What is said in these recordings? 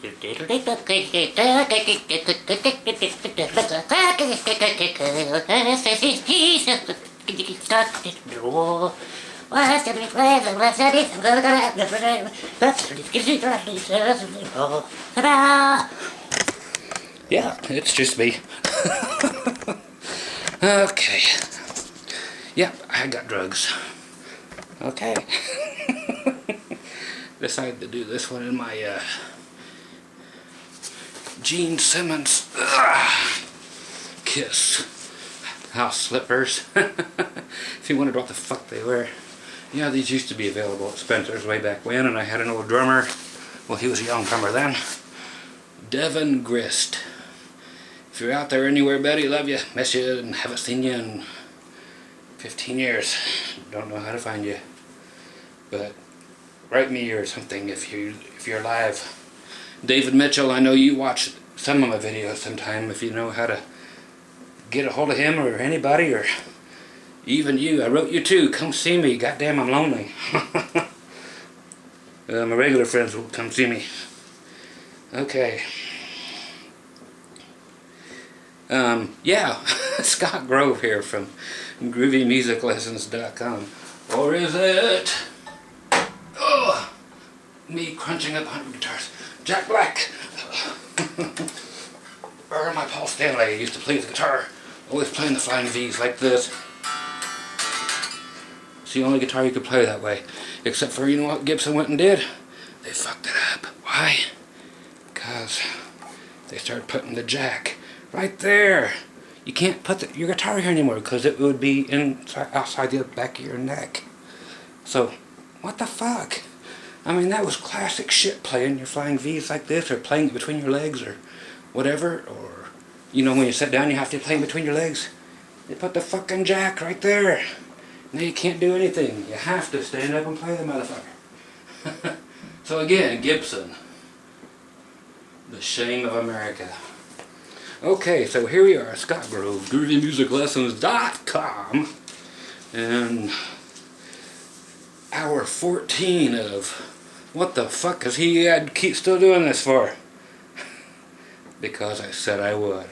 Yeah, it's just me. Okay. Yep, I got drugs. Okay. Decided to do this one in my Gene Simmons Kiss house slippers. If you wondered what the fuck they were, yeah, these used to be available at Spencer's way back when, and I had an old drummer. Well, he was a young drummer then. Devin Grist. If you're out there anywhere, buddy, love you, miss you, and haven't seen you in 15 years. Don't know how to find you, but write me or something if you're alive. David Mitchell, I know you watch some of my videos sometime. If you know how to get a hold of him or anybody, or even you, I wrote you too. Come see me. Goddamn, I'm lonely. My regular friends will come see me. Okay. Yeah, Scott Grove here from GroovyMusicLessons.com. Or is it? Oh, me crunching up 100 guitars. Jack Black. Or my Paul Stanley used to play the guitar. Always playing the flying V's like this. It's the only guitar you could play that way. Except for, you know what Gibson went and did? They fucked it up. Why? Because they started putting the jack right there. You can't put your guitar here anymore because it would be outside the back of your neck. So, what the fuck? I mean, that was classic shit, playing your flying V's like this, or playing it between your legs, or whatever, or, you know, when you sit down you have to play in between your legs. They put the fucking jack right there. Now you can't do anything. You have to stand up and play the motherfucker. So again, Gibson. The shame of America. Okay, so here we are, Scott Grove, GroovyMusicLessons.com, and hour 14 of what the fuck is he keep still doing this for? Because I said I would.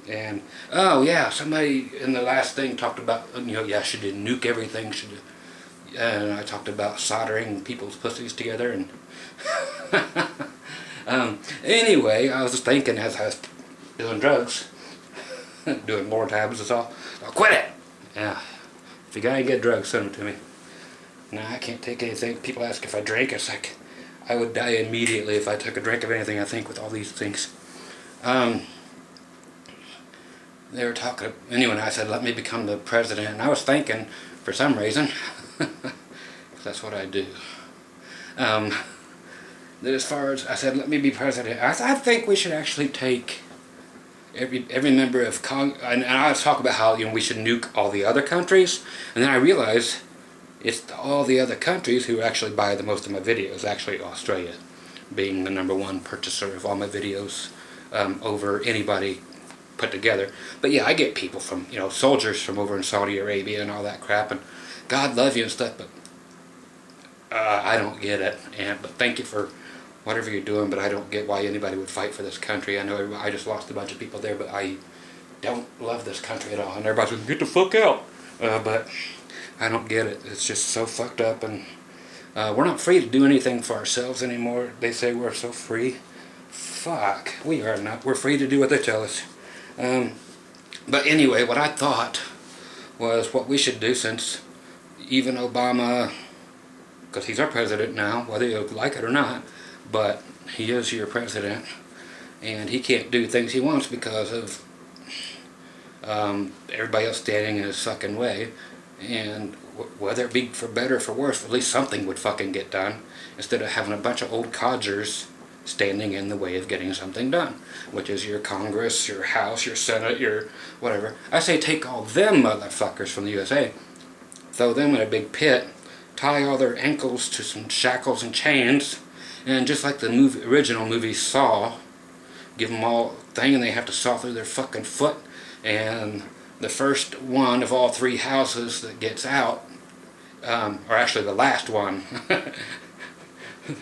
And oh yeah, somebody in the last thing talked about, you know, yeah, should nuke everything, and I talked about soldering people's pussies together, and anyway, I was just thinking as I was doing drugs, doing more tabs, that's all. I'll quit it. Yeah. If you got any good drugs, send them to me. No, I can't take anything. People ask if I drink. It's like I would die immediately if I took a drink of anything, I think, with all these things. They were talking, anyway, I said, let me become the president. And I was thinking, for some reason, that's what I do. That as far as, I said, let me be president. I think we should actually take every member of Congress, and I was talking about how, you know, we should nuke all the other countries, and then I realized it's all the other countries who actually buy the most of my videos. Actually, Australia being the #1 purchaser of all my videos over anybody put together. But yeah, I get people from, you know, soldiers from over in Saudi Arabia and all that crap, and God love you and stuff, but I don't get it. But thank you for whatever you're doing, but I don't get why anybody would fight for this country. I know I just lost a bunch of people there, but I don't love this country at all. And everybody's like, get the fuck out. But I don't get it. It's just so fucked up, and we're not free to do anything for ourselves anymore. They say we're so free. Fuck, we are not. We're free to do what they tell us. But anyway, what I thought was what we should do, since even Obama, because he's our president now, whether you like it or not, but he is your president, and he can't do things he wants because of everybody else standing in his fucking way. And whether it be for better or for worse, at least something would fucking get done, instead of having a bunch of old codgers standing in the way of getting something done, which is your Congress, your House, your Senate, your whatever. I say take all them motherfuckers from the USA, throw them in a big pit, tie all their ankles to some shackles and chains, and just like the original movie Saw, give them all thing, and they have to saw through their fucking foot, and the first one of all 3 houses that gets out, or actually the last one,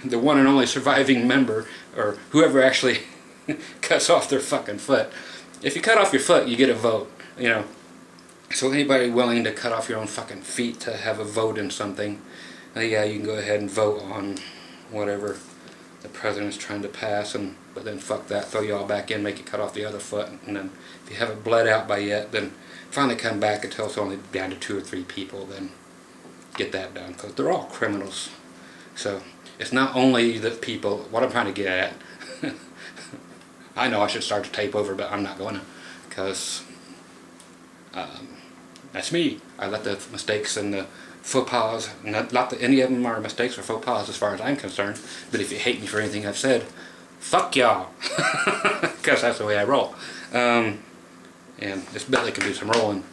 the one and only surviving member, or whoever actually cuts off their fucking foot. If you cut off your foot, you get a vote, you know. So anybody willing to cut off your own fucking feet to have a vote in something, yeah, you can go ahead and vote on whatever the president's trying to pass, but then fuck that, throw you all back in, make you cut off the other foot, and then if you haven't bled out by yet, then finally come back until it's only down to 2 or 3 people, then get that done, because they're all criminals. So it's not only the people, what I'm trying to get at, I know I should start the tape over, but I'm not going to, because that's me. I let the mistakes and the faux pas, not that any of them are mistakes or faux pas as far as I'm concerned, but if you hate me for anything I've said, fuck y'all, because that's the way I roll. And this belly can do some rolling.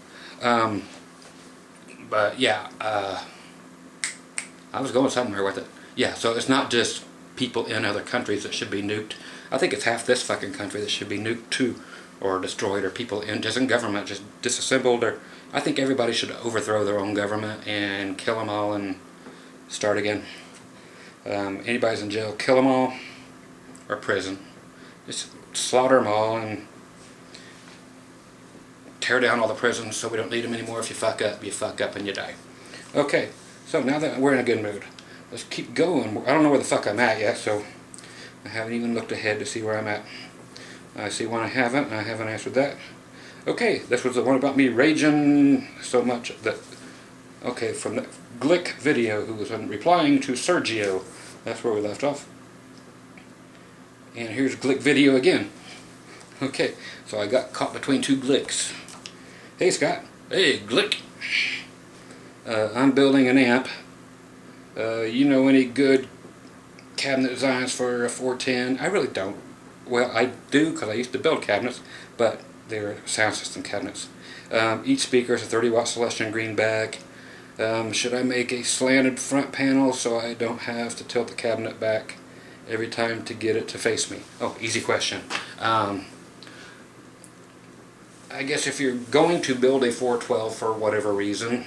But yeah, I was going somewhere with it. Yeah, so it's not just people in other countries that should be nuked. I think it's half this fucking country that should be nuked too, or destroyed, or people just in government just disassembled, or I think everybody should overthrow their own government and kill them all and start again. Anybody's in jail, kill them all, or prison. Just slaughter them all and tear down all the prisons so we don't need them anymore. If you fuck up and you die. Okay, so now that we're in a good mood, let's keep going. I don't know where the fuck I'm at yet, so I haven't even looked ahead to see where I'm at. I see one I haven't, and I haven't answered that. Okay, this was the one about me raging so much that... Okay, from the Glick video, who was replying to Sergio. That's where we left off. And here's Glick video again. Okay, so I got caught between 2 Glicks. Hey Scott. Hey Glick. I'm building an amp. You know any good cabinet designs for a 410? I really don't. Well, I do, because I used to build cabinets, but they're sound system cabinets. Each speaker is a 30-watt Celestion greenback. Should I make a slanted front panel so I don't have to tilt the cabinet back every time to get it to face me? Oh, easy question. I guess if you're going to build a 412 for whatever reason,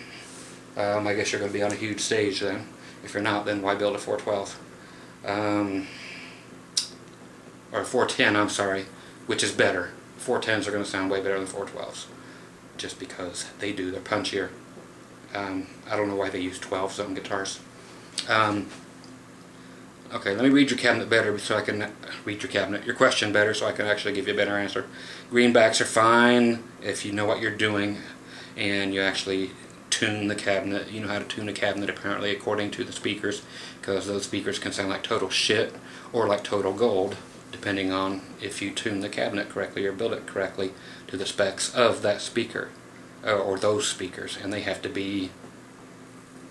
I guess you're going to be on a huge stage then. If you're not, then why build a 412? Or 410, I'm sorry, which is better. 410s are going to sound way better than 412s, just because they do. They're punchier. I don't know why they use 12s on guitars. Okay, let me read your cabinet better so I can read your question better so I can actually give you a better answer. Greenbacks are fine if you know what you're doing and you actually tune the cabinet. You know how to tune a cabinet apparently according to the speakers, because those speakers can sound like total shit or like total gold, depending on if you tune the cabinet correctly or build it correctly to the specs of that speaker or those speakers. And they have to be,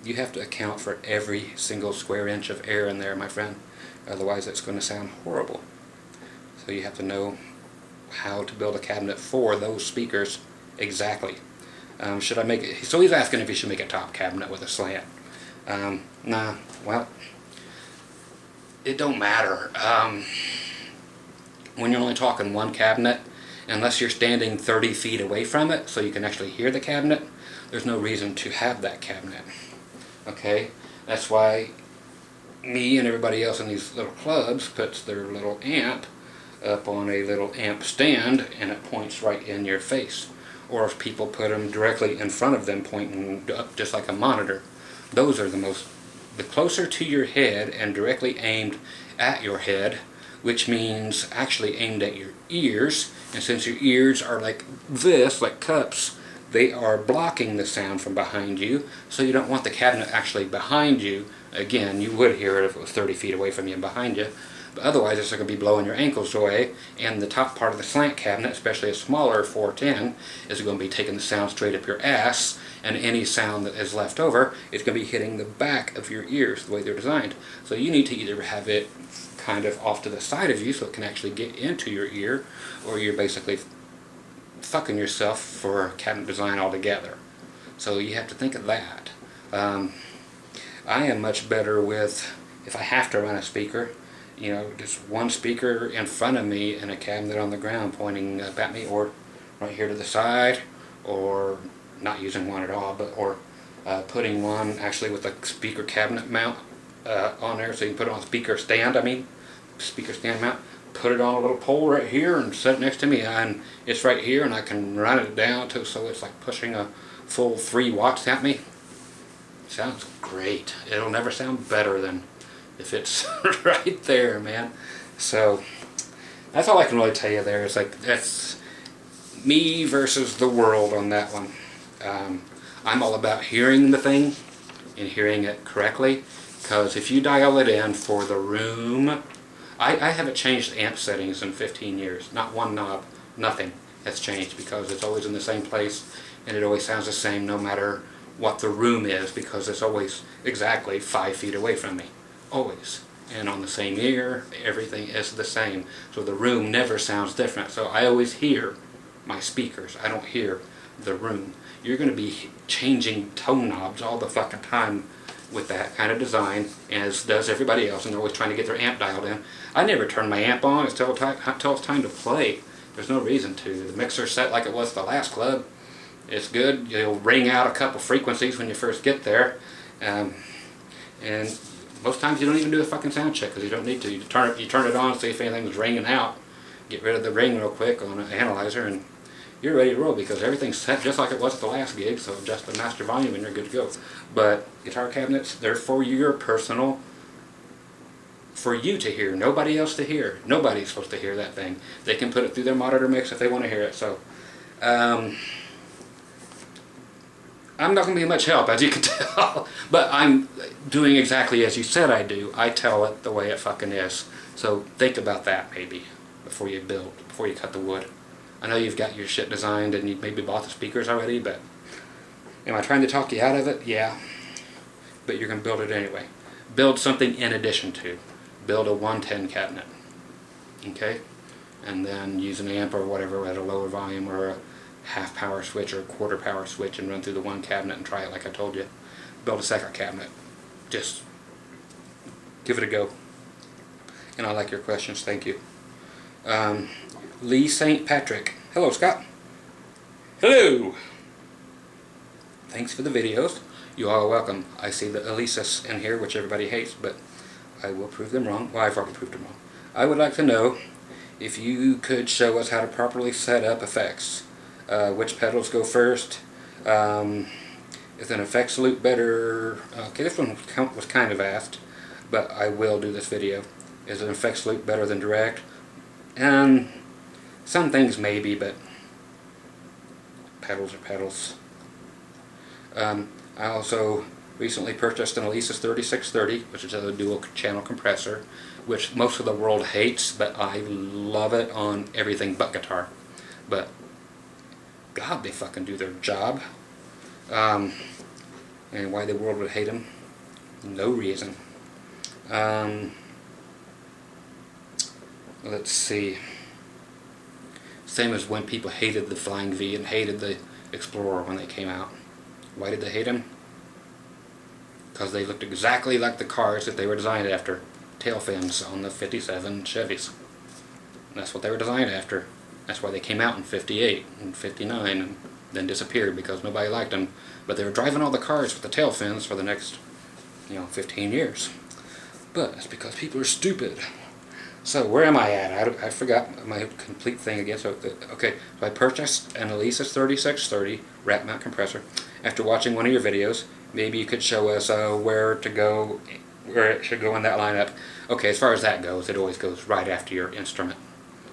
you have to account for every single square inch of air in there, my friend, otherwise it's going to sound horrible. So you have to know how to build a cabinet for those speakers exactly. Should I make it, so he's asking if you should make a top cabinet with a slant. Nah, well, it don't matter. When you're only talking one cabinet, unless you're standing 30 feet away from it so you can actually hear the cabinet, there's no reason to have that cabinet. Okay, that's why me and everybody else in these little clubs puts their little amp up on a little amp stand and it points right in your face. Or if people put them directly in front of them pointing up just like a monitor. Those are the closer to your head and directly aimed at your head, which means actually aimed at your ears, and since your ears are like this, like cups, they are blocking the sound from behind you, so you don't want the cabinet actually behind you. Again, you would hear it if it was 30 feet away from you and behind you, but otherwise it's going to be blowing your ankles away, and the top part of the slant cabinet, especially a smaller 410, is going to be taking the sound straight up your ass, and any sound that is left over is going to be hitting the back of your ears the way they're designed. So you need to either have it kind of off to the side of you so it can actually get into your ear, or you're basically fucking yourself for cabinet design altogether. So you have to think of that. I am much better with, if I have to run a speaker, you know, just one speaker in front of me and a cabinet on the ground pointing up at me, or right here to the side, or not using one at all, but or putting one actually with a speaker cabinet mount on there, so you can put it on speaker stand. I mean, speaker stand mount. Put it on a little pole right here and set it next to me, and it's right here, and I can run it down to so it's like pushing a full 3 watts at me. Sounds great. It'll never sound better than if it's right there, man. So that's all I can really tell you there. It's like, that's me versus the world on that one. I'm all about hearing the thing and hearing it correctly, because if you dial it in for the room, I haven't changed amp settings in 15 years. Not one knob, nothing has changed, because it's always in the same place and it always sounds the same no matter what the room is, because it's always exactly 5 feet away from me. Always. And on the same ear, everything is the same. So the room never sounds different. So I always hear my speakers. I don't hear the room. You're going to be changing tone knobs all the fucking time with that kind of design, as does everybody else, and they're always trying to get their amp dialed in. I never turn my amp on until it's time to play. There's no reason to. The mixer's set like it was the last club. It's good. You'll ring out a couple frequencies when you first get there. And most times you don't even do a fucking sound check, because you don't need to. You turn it on, see if anything's ringing out. Get rid of the ring real quick on an analyzer, and you're ready to roll, because everything's set just like it was at the last gig. So adjust the master volume and you're good to go. But guitar cabinets, they're for your personal, for you to hear, nobody else to hear. Nobody's supposed to hear that thing. They can put it through their monitor mix if they want to hear it. So I'm not going to be much help, as you can tell, but I'm doing exactly as you said I do. I tell it the way it fucking is. So think about that maybe before you build, before you cut the wood. I know you've got your shit designed and you've maybe bought the speakers already, but am I trying to talk you out of it? Yeah. But you're going to build it anyway. Build something in addition to. Build a 110 cabinet. Okay? And then use an amp or whatever at a lower volume, or a half power switch or a quarter power switch, and run through the one cabinet and try it like I told you. Build a second cabinet. Just give it a go. And I like your questions. Thank you. Lee St. Patrick. Hello, Scott. Hello. Thanks for the videos. You are welcome. I see the Elises in here, which everybody hates, but I will prove them wrong. Well, I've already proved them wrong. I would like to know if you could show us how to properly set up effects. Which pedals go first? Is an effects loop better? Okay, this one was kind of asked, but I will do this video. Is an effects loop better than direct? Some things maybe, but pedals are pedals. I also recently purchased an Elises 3630, which is a dual channel compressor, which most of the world hates, but I love it on everything but guitar. But God, they fucking do their job. And why the world would hate them? No reason. Let's see. Same as when people hated the Flying V and hated the Explorer when they came out. Why did they hate them? Because they looked exactly like the cars that they were designed after. Tail fins on the 57 Chevys. And that's what they were designed after. That's why they came out in 58 and 59 and then disappeared, because nobody liked them. But they were driving all the cars with the tail fins for the next, 15 years. But it's because people are stupid. So where am I at? I forgot my complete thing again. So I purchased an Elises 3630 rack mount compressor after watching one of your videos. Maybe you could show us where it should go in that lineup. Okay, as far as that goes, it always goes right after your instrument.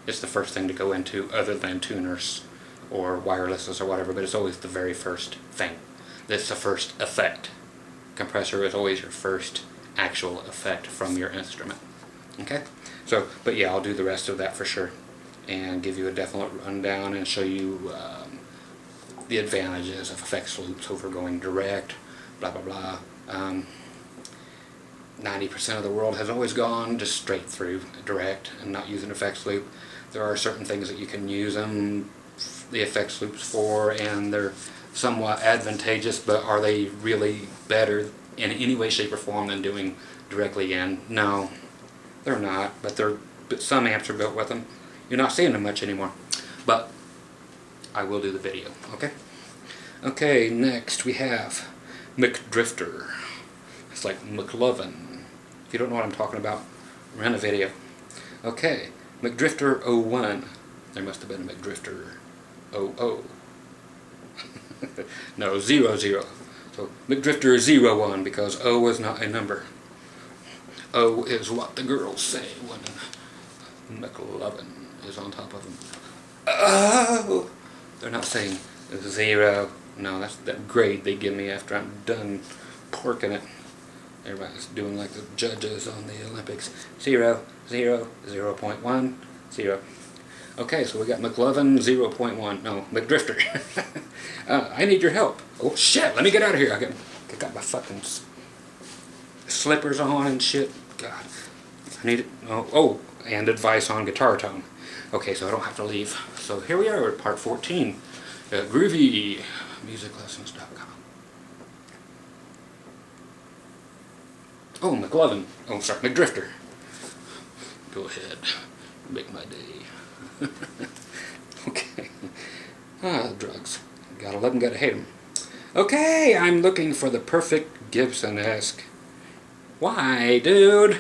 It's the first thing to go into, other than tuners or wirelesses or whatever, but it's always the very first thing. That's the first effect. Compressor is always your first actual effect from your instrument. Okay? So, but yeah, I'll do the rest of that for sure, and give you a definite rundown and show you the advantages of effects loops over going direct, blah blah blah. 90% of the world has always gone just straight through direct and not using effects loop. There are certain things that you can use the effects loops for, and they're somewhat advantageous, but are they really better in any way, shape, or form than doing directly in? No. They're not, but some amps are built with them. You're not seeing them much anymore, but I will do the video, okay? Okay, next we have McDrifter. It's like McLovin. If you don't know what I'm talking about, run a video. Okay, McDrifter 01. There must have been a McDrifter 00. No, 00. So McDrifter 01 because O is not a number. O is what the girls say when McLovin is on top of them. Oh! They're not saying 0. No, that's that grade they give me after I'm done porking it. Everybody's doing like the judges on the Olympics. 0, 0, 0.1, 0. Okay, so we got McLovin 0.1. No, McDrifter. I need your help. Oh shit, let me get out of here. I got my fucking slippers on and shit. God. I need it. Oh, and advice on guitar tone. Okay, so I don't have to leave. So here we are at part 14. Groovy musiclessons.com. Oh, McLovin. Oh, sorry, McDrifter. Go ahead. Make my day. Okay. Drugs. Gotta love them, gotta hate them. Okay, I'm looking for the perfect Gibson-esque. Why, dude?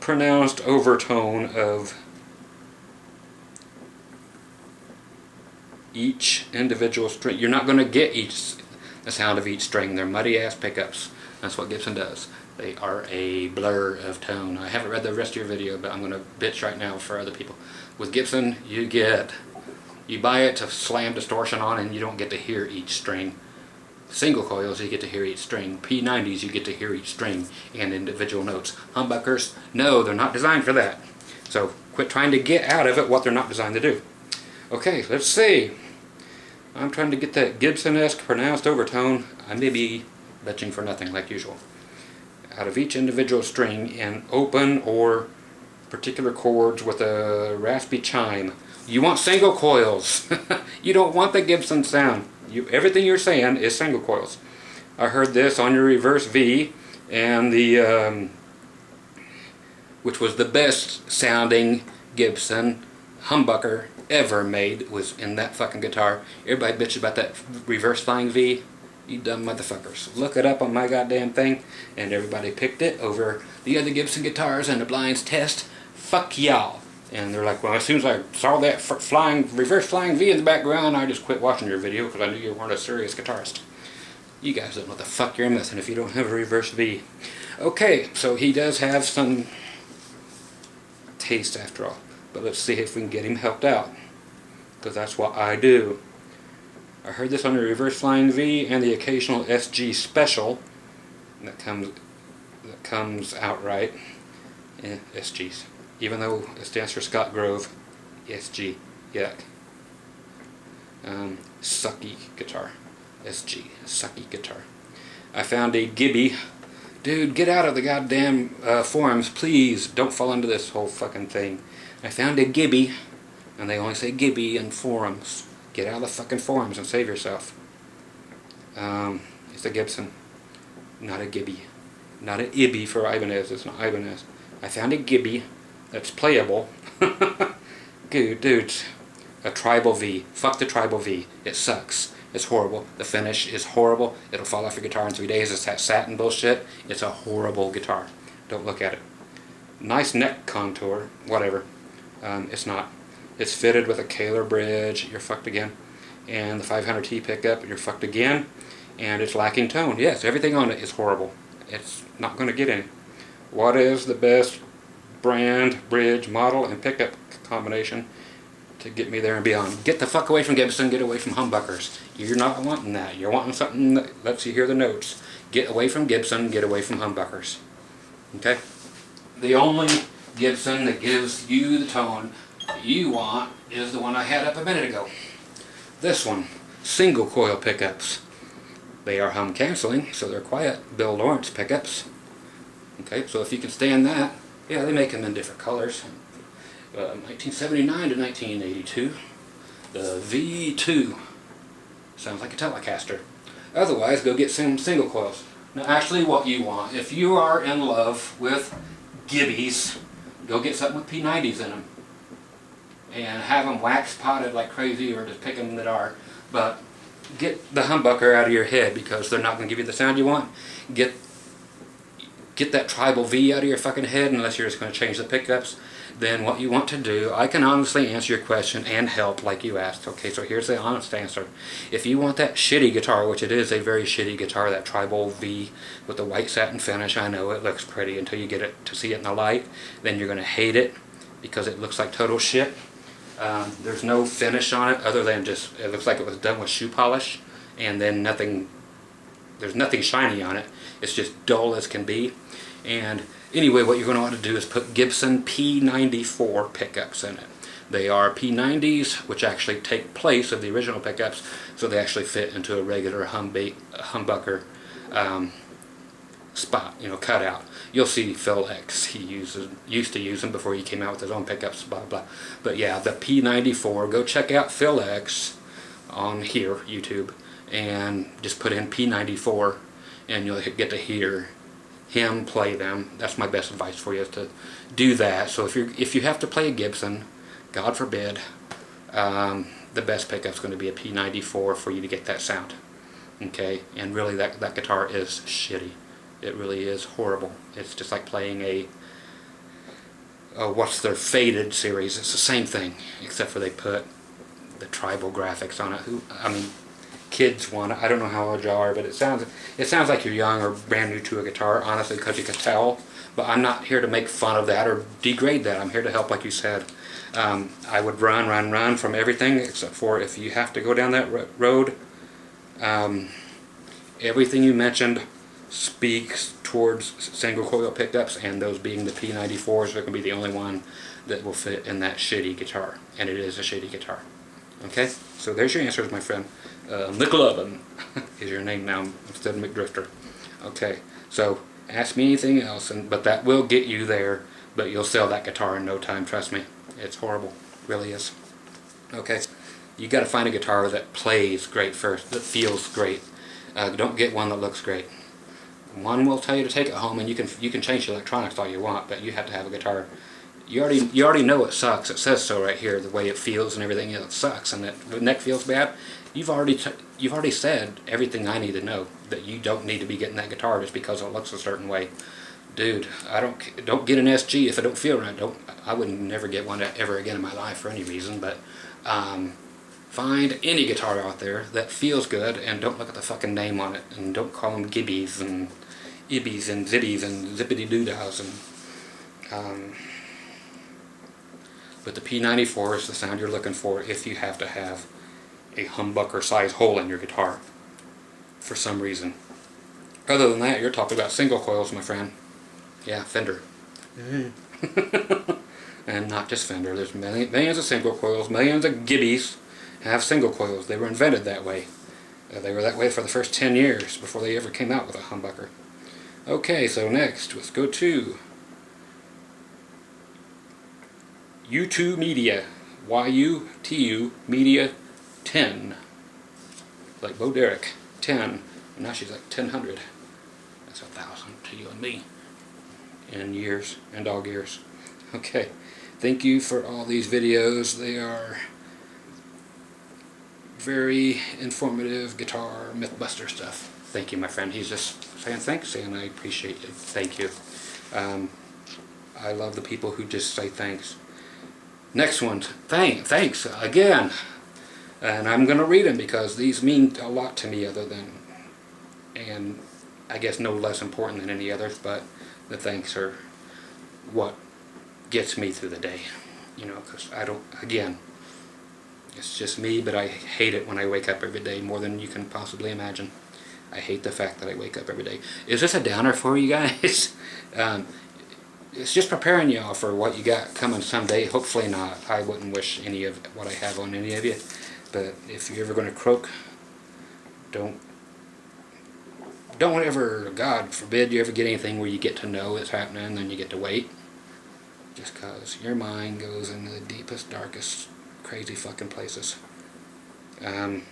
Pronounced overtone of each individual string. You're not going to get the sound of each string. They're muddy-ass pickups. That's what Gibson does. They are a blur of tone. I haven't read the rest of your video, but I'm going to bitch right now for other people. With Gibson, you buy it to slam distortion on and you don't get to hear each string. Single coils, you get to hear each string. P90s, you get to hear each string and individual notes. Humbuckers, no, they're not designed for that. So quit trying to get out of it what they're not designed to do. Okay, let's see. I'm trying to get that Gibson-esque pronounced overtone. I may be bitching for nothing like usual. Out of each individual string in open or particular chords with a raspy chime. You want single coils. You don't want the Gibson sound. Everything you're saying is single coils. I heard this on your reverse V, and the which was the best sounding Gibson humbucker ever made was in that fucking guitar. Everybody bitches about that reverse flying V. You dumb motherfuckers. Look it up on my goddamn thing, and everybody picked it over the other Gibson guitars in the blinds test. Fuck y'all. And they're like, well, as soon as I saw that reverse flying V in the background, I just quit watching your video because I knew you weren't a serious guitarist. You guys don't know what the fuck you're missing if you don't have a reverse V. Okay, so he does have some taste after all. But let's see if we can get him helped out, because that's what I do. I heard this on the reverse flying V and the occasional SG special that comes outright. SGs. Even though it stands for Scott Grove, SG, yuck. Sucky guitar, SG, sucky guitar. I found a Gibby. Dude, get out of the goddamn forums, please. Don't fall into this whole fucking thing. I found a Gibby, and they only say Gibby in forums. Get out of the fucking forums and save yourself. It's a Gibson, not a Gibby. Not an Ibby for Ibanez, it's not Ibanez. I found a Gibby that's playable. Dude, a tribal V. Fuck the tribal V. It sucks. It's horrible. The finish is horrible. It'll fall off your guitar in 3 days. It's that satin bullshit. It's a horrible guitar. Don't look at it. Nice neck contour. Whatever. It's not. It's fitted with a Kaler bridge. You're fucked again. And the 500T pickup. You're fucked again. And it's lacking tone. Yes, everything on it is horrible. It's not going to get any. What is the best brand, bridge, model, and pickup combination to get me there and beyond? Get the fuck away from Gibson, get away from humbuckers. You're not wanting that. You're wanting something that lets you hear the notes. Get away from Gibson, get away from humbuckers. Okay? The only Gibson that gives you the tone you want is the one I had up a minute ago. This one, single coil pickups. They are hum canceling, so they're quiet. Bill Lawrence pickups. Okay, so if you can stand that, yeah, they make them in different colors. 1979 to 1982. The V2. Sounds like a Telecaster. Otherwise, go get some single coils. Now, actually, what you want, if you are in love with Gibbies, go get something with P90s in them. And have them wax potted like crazy, or just pick them that are. But get the humbucker out of your head, because they're not going to give you the sound you want. Get get that tribal V out of your fucking head, unless you're just going to change the pickups, then what you want to do, I can honestly answer your question and help like you asked. Okay, so here's the honest answer. If you want that shitty guitar, which it is a very shitty guitar, that tribal V with the white satin finish, I know it looks pretty until you get it to see it in the light, then you're going to hate it because it looks like total shit. There's no finish on it other than just, it looks like it was done with shoe polish, and then there's nothing shiny on it. It's just dull as can be. And anyway, what you're going to want to do is put Gibson P94 pickups in it. They are P90s, which actually take place of the original pickups, so they actually fit into a regular humbucker spot, cutout. You'll see Phil X, he used to use them before he came out with his own pickups, blah blah. But yeah, the P94, go check out Phil X on here, YouTube, and just put in P94, and you'll get to hear him play them. That's my best advice for you, is to do that. So if you have to play a Gibson, God forbid, the best pickup's going to be a P94 for you to get that sound. Okay, and really that guitar is shitty. It really is horrible. It's just like playing a what's their Faded series. It's the same thing, except for they put the tribal graphics on it. Kids want it. I don't know how old you are, but it sounds like you're young or brand new to a guitar, honestly, because you can tell. But I'm not here to make fun of that or degrade that. I'm here to help, like you said. I would run from everything, except for if you have to go down that road. Everything you mentioned speaks towards single coil pickups, and those being the P94s are going to be the only one that will fit in that shitty guitar. And it is a shitty guitar. Okay? So there's your answers, my friend. McLovin is your name now instead of McDrifter. Okay, so ask me anything else, but that will get you there, but you'll sell that guitar in no time, trust me. It's horrible, really is. Okay, you got to find a guitar that plays great first, that feels great. Don't get one that looks great. One will tell you to take it home, and you can change the electronics all you want, but you have to have a guitar. You already know it sucks. It says so right here. The way it feels and everything, it sucks, and the neck feels bad. You've already said everything I need to know, that you don't need to be getting that guitar just because it looks a certain way. Dude, don't get an SG if it don't feel right. I would never get one ever again in my life for any reason. But find any guitar out there that feels good, and don't look at the fucking name on it, and don't call them Gibbies and Ibbies and Zitties and Zippity Doodaws and. But the P94 is the sound you're looking for if you have to have a humbucker size hole in your guitar for some reason. Other than that, you're talking about single coils, my friend. Yeah, Fender. And not just Fender. There's millions of single coils. Millions of Gibbies have single coils. They were invented that way. They were that way for the first 10 years before they ever came out with a humbucker. Okay, so next, let's go to U2 Media. Y-U-T-U Media 10. Like Bo Derek. 10. And now she's like 1000. That's 1,000 to you and me. In years and dog years. Okay. Thank you for all these videos. They are very informative guitar Mythbuster stuff. Thank you, my friend. He's just saying thanks, and I appreciate it. Thank you. I love the people who just say thanks. Next one. Thanks again. And I'm going to read them because these mean a lot to me, and I guess no less important than any others, but the thanks are what gets me through the day. Because again, it's just me, but I hate it when I wake up every day more than you can possibly imagine. I hate the fact that I wake up every day. Is this a downer for you guys? It's just preparing y'all for what you got coming someday. Hopefully not. I wouldn't wish any of what I have on any of you. But if you're ever going to croak, don't ever, God forbid, you ever get anything where you get to know it's happening and then you get to wait. Just because your mind goes into the deepest, darkest, crazy fucking places. I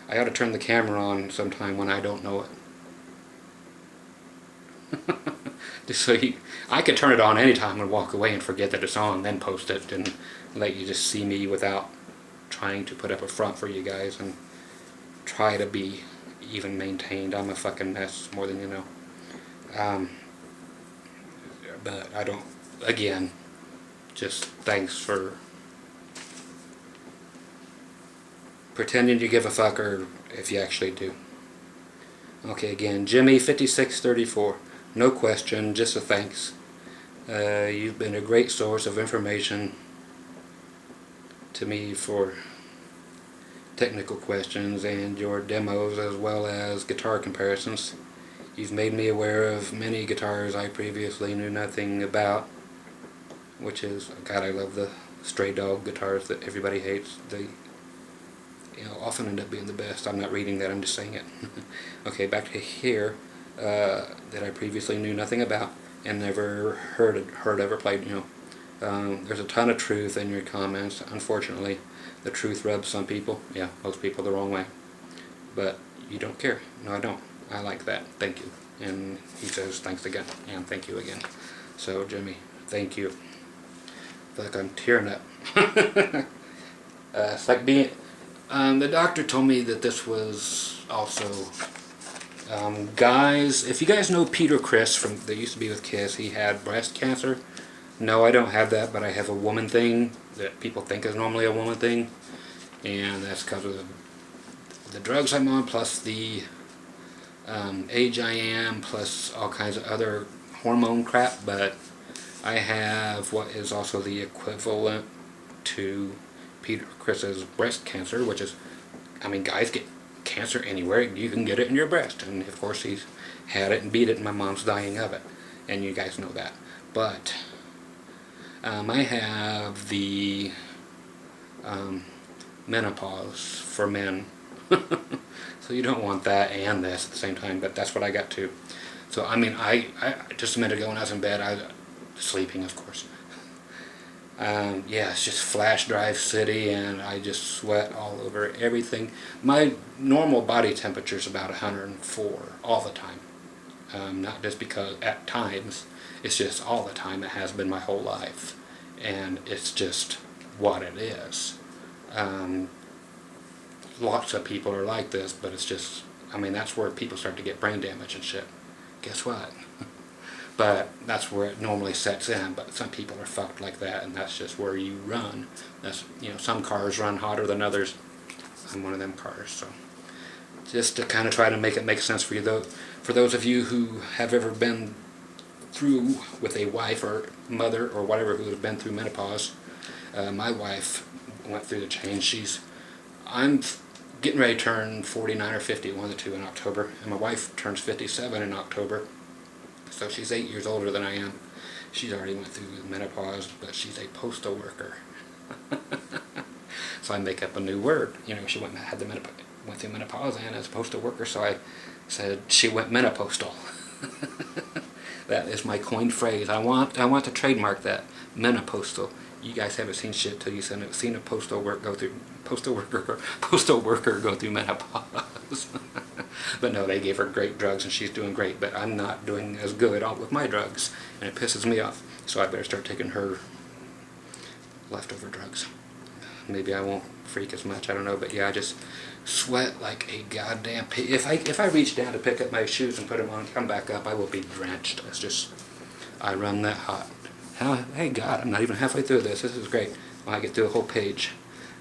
ought to turn the camera on sometime when I don't know it. Just so I could turn it on anytime and walk away and forget that it's on, then post it and let you just see me without trying to put up a front for you guys and try to be even maintained. I'm a fucking mess, more than you know. but I don't, again, just thanks for pretending to give a fuck, or if you actually do. Okay, again, Jimmy5634. No question, just a thanks. You've been a great source of information to me for technical questions and your demos, as well as guitar comparisons. You've made me aware of many guitars I previously knew nothing about, which is, God, I love the stray dog guitars that everybody hates. They, often end up being the best. I'm not reading that, I'm just saying it. Okay, back to here, that I previously knew nothing about and never heard ever played, there's a ton of truth in your comments. Unfortunately, the truth rubs some people, most people, the wrong way. But you don't care. No, I don't. I like that. Thank you. And he says thanks again, and thank you again. So, Jimmy, thank you. I feel like I'm tearing up. It's like being... the doctor told me that this was also... guys, if you guys know Peter Criss from that used to be with Kiss, he had breast cancer. No, I don't have that, but I have a woman thing that people think is normally a woman thing, and that's because of the drugs I'm on, plus the age I am, plus all kinds of other hormone crap. But I have what is also the equivalent to Peter Criss's breast cancer, which is, guys get cancer anywhere. You can get it in your breast, and of course he's had it and beat it, and my mom's dying of it, and you guys know that. But I have the menopause for men. So you don't want that and this at the same time, but that's what I got too. So I just a minute ago when I was in bed, I was sleeping, of course. It's just flash drive city, and I just sweat all over everything. My normal body temperature is about 104 all the time. Not just because at times, it's just all the time. It has been my whole life, and it's just what it is. Lots of people are like this, but it's just, that's where people start to get brain damage and shit. Guess what? But that's where it normally sets in. But some people are fucked like that, and that's just where you run. That's, some cars run hotter than others. I'm one of them cars. So just to kind of try to make it make sense for you, though, for those of you who have ever been through with a wife or mother or whatever who has been through menopause, my wife went through the change. I'm getting ready to turn 49 or 50, one of the two, in October, and my wife turns 57 in October. So she's 8 years older than I am. She's already went through menopause, but she's a postal worker. So I make up a new word. She went through menopause and as a postal worker, so I said she went menopostal. That is my coined phrase. I want to trademark that, menopostal. You guys haven't seen shit till you've seen a postal worker go through menopause. But no, they gave her great drugs and she's doing great, but I'm not doing as good with my drugs, and it pisses me off. So I better start taking her leftover drugs. Maybe I won't freak as much, I don't know, but I just sweat like a goddamn pig. If I reach down to pick up my shoes and put them on and come back up, I will be drenched. It's just, I run that hot. Hey God, I'm not even halfway through this. This is great. When I get through a whole page,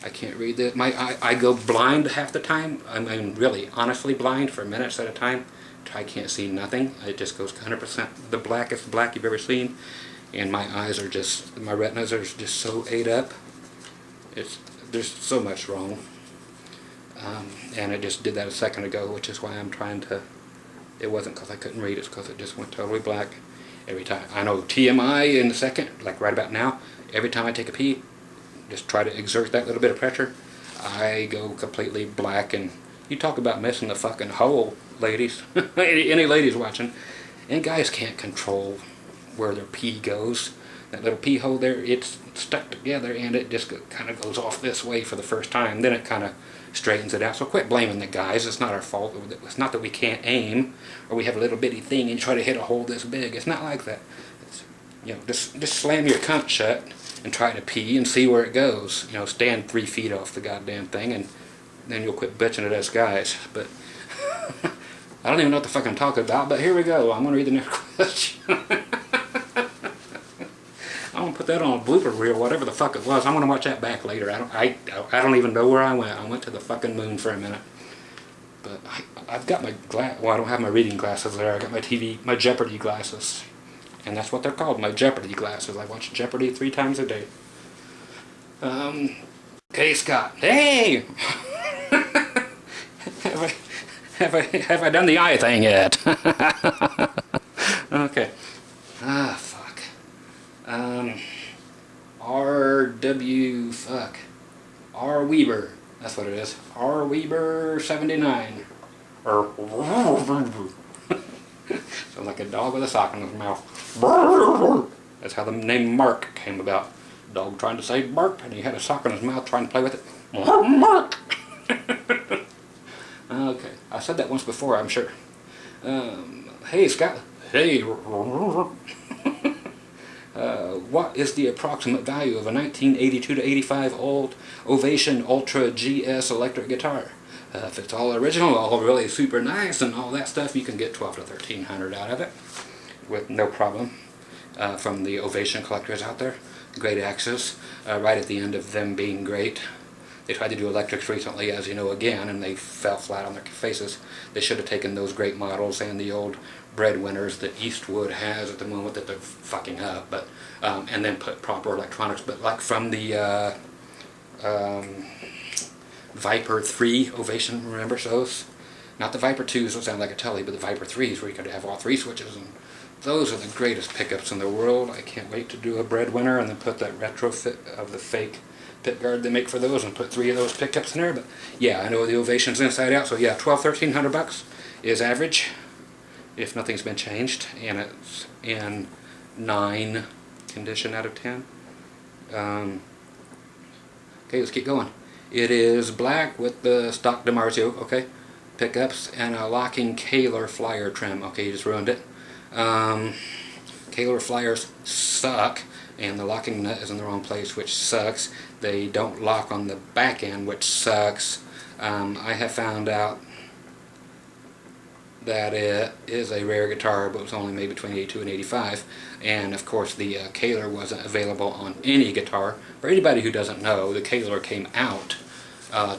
I can't read this. I go blind half the time. Really, honestly blind for minutes at a time. I can't see nothing. It just goes 100% the blackest black you've ever seen. And my eyes are just, my retinas are just so ate up. There's so much wrong. And it just did that a second ago, which is why I'm trying to, it wasn't because I couldn't read, it's because it just went totally black. Every time. I know TMI in a second, like right about now, every time I take a pee, just try to exert that little bit of pressure, I go completely black. And you talk about missing the fucking hole, ladies. Any ladies watching. And guys can't control where their pee goes. That little pee hole there, it's stuck together, and it just kind of goes off this way for the first time. Then it kind of straightens it out. So quit blaming the guys. It's not our fault. It's not that we can't aim, or we have a little bitty thing and try to hit a hole this big. It's not like that. It's, just slam your cunt shut and try to pee and see where it goes. Stand 3 feet off the goddamn thing, and then you'll quit bitching at us guys. But I don't even know what the fuck I'm talking about, but here we go. I'm going to read the next question. that on a blooper reel, whatever the fuck it was. I'm gonna watch that back later. I don't even know where I went. I went to the fucking moon for a minute. But I've got my well, I don't have my reading glasses there. I got my my Jeopardy glasses. And that's what they're called, my Jeopardy glasses. I watch Jeopardy 3 times a day. Okay, Scott. Hey! have I done the eye thing yet? Okay. Fuck. R. Weber. That's what it is. R. Weber 79. Sounds like a dog with a sock in his mouth. That's how the name Mark came about. Dog trying to say bark, and he had a sock in his mouth trying to play with it. Mark! Okay, I said that once before, I'm sure. Hey, Scott. Hey. What is the approximate value of a 1982 to 85 old Ovation Ultra GS electric guitar? If it's all original, all really super nice and all that stuff, you can get $1,200 to $1,300 out of it with no problem. From the Ovation collectors out there. Great axes, right at the end of them being great. They tried to do electrics recently, as you know, again, and they fell flat on their faces. They should have taken those great models and the old breadwinners that Eastwood has at the moment that they're fucking up, but and then put proper electronics. But like from the Viper 3 Ovation, remember those? Not the Viper 2s, that sound like a Telly, but the Viper 3s where you could have all 3 switches, and those are the greatest pickups in the world. I can't wait to do a breadwinner and then put that retrofit of the fake pit guard they make for those and put 3 of those pickups in there. But yeah, I know the Ovation's inside out, so yeah, $1,200-$1,300 is average if nothing's been changed, and it's in 9 condition out of 10. Okay, let's keep going. It is black with the stock DiMarzio, okay, pickups and a locking Kaler flyer trim. Okay, you just ruined it. Kaler flyers suck, and the locking nut is in the wrong place, which sucks. They don't lock on the back end, which sucks. I have found out that it is a rare guitar, but it was only made between 82 and 85, and of course the Kaler wasn't available on any guitar. For anybody who doesn't know, the Kaler came out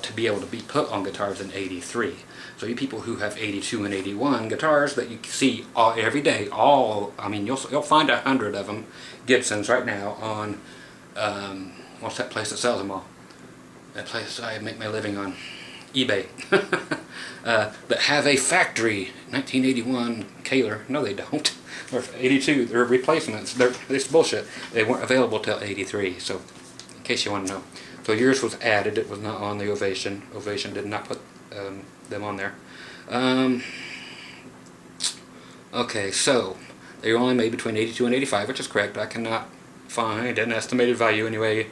to be able to be put on guitars in 83. So you people who have 82 and 81 guitars that you see every day, I mean, you'll find 100 of them, Gibsons, right now on, what's that place that sells them all? That place I make my living on, eBay. That have a factory 1981 Kaler. No, they don't. Or 82, they're replacements. It's bullshit. They weren't available till 83, so in case you want to know. So yours was added, it was not on the Ovation. Ovation did not put them on there. Okay, so they were only made between 82 and 85, which is correct. I cannot find an estimated value anyway.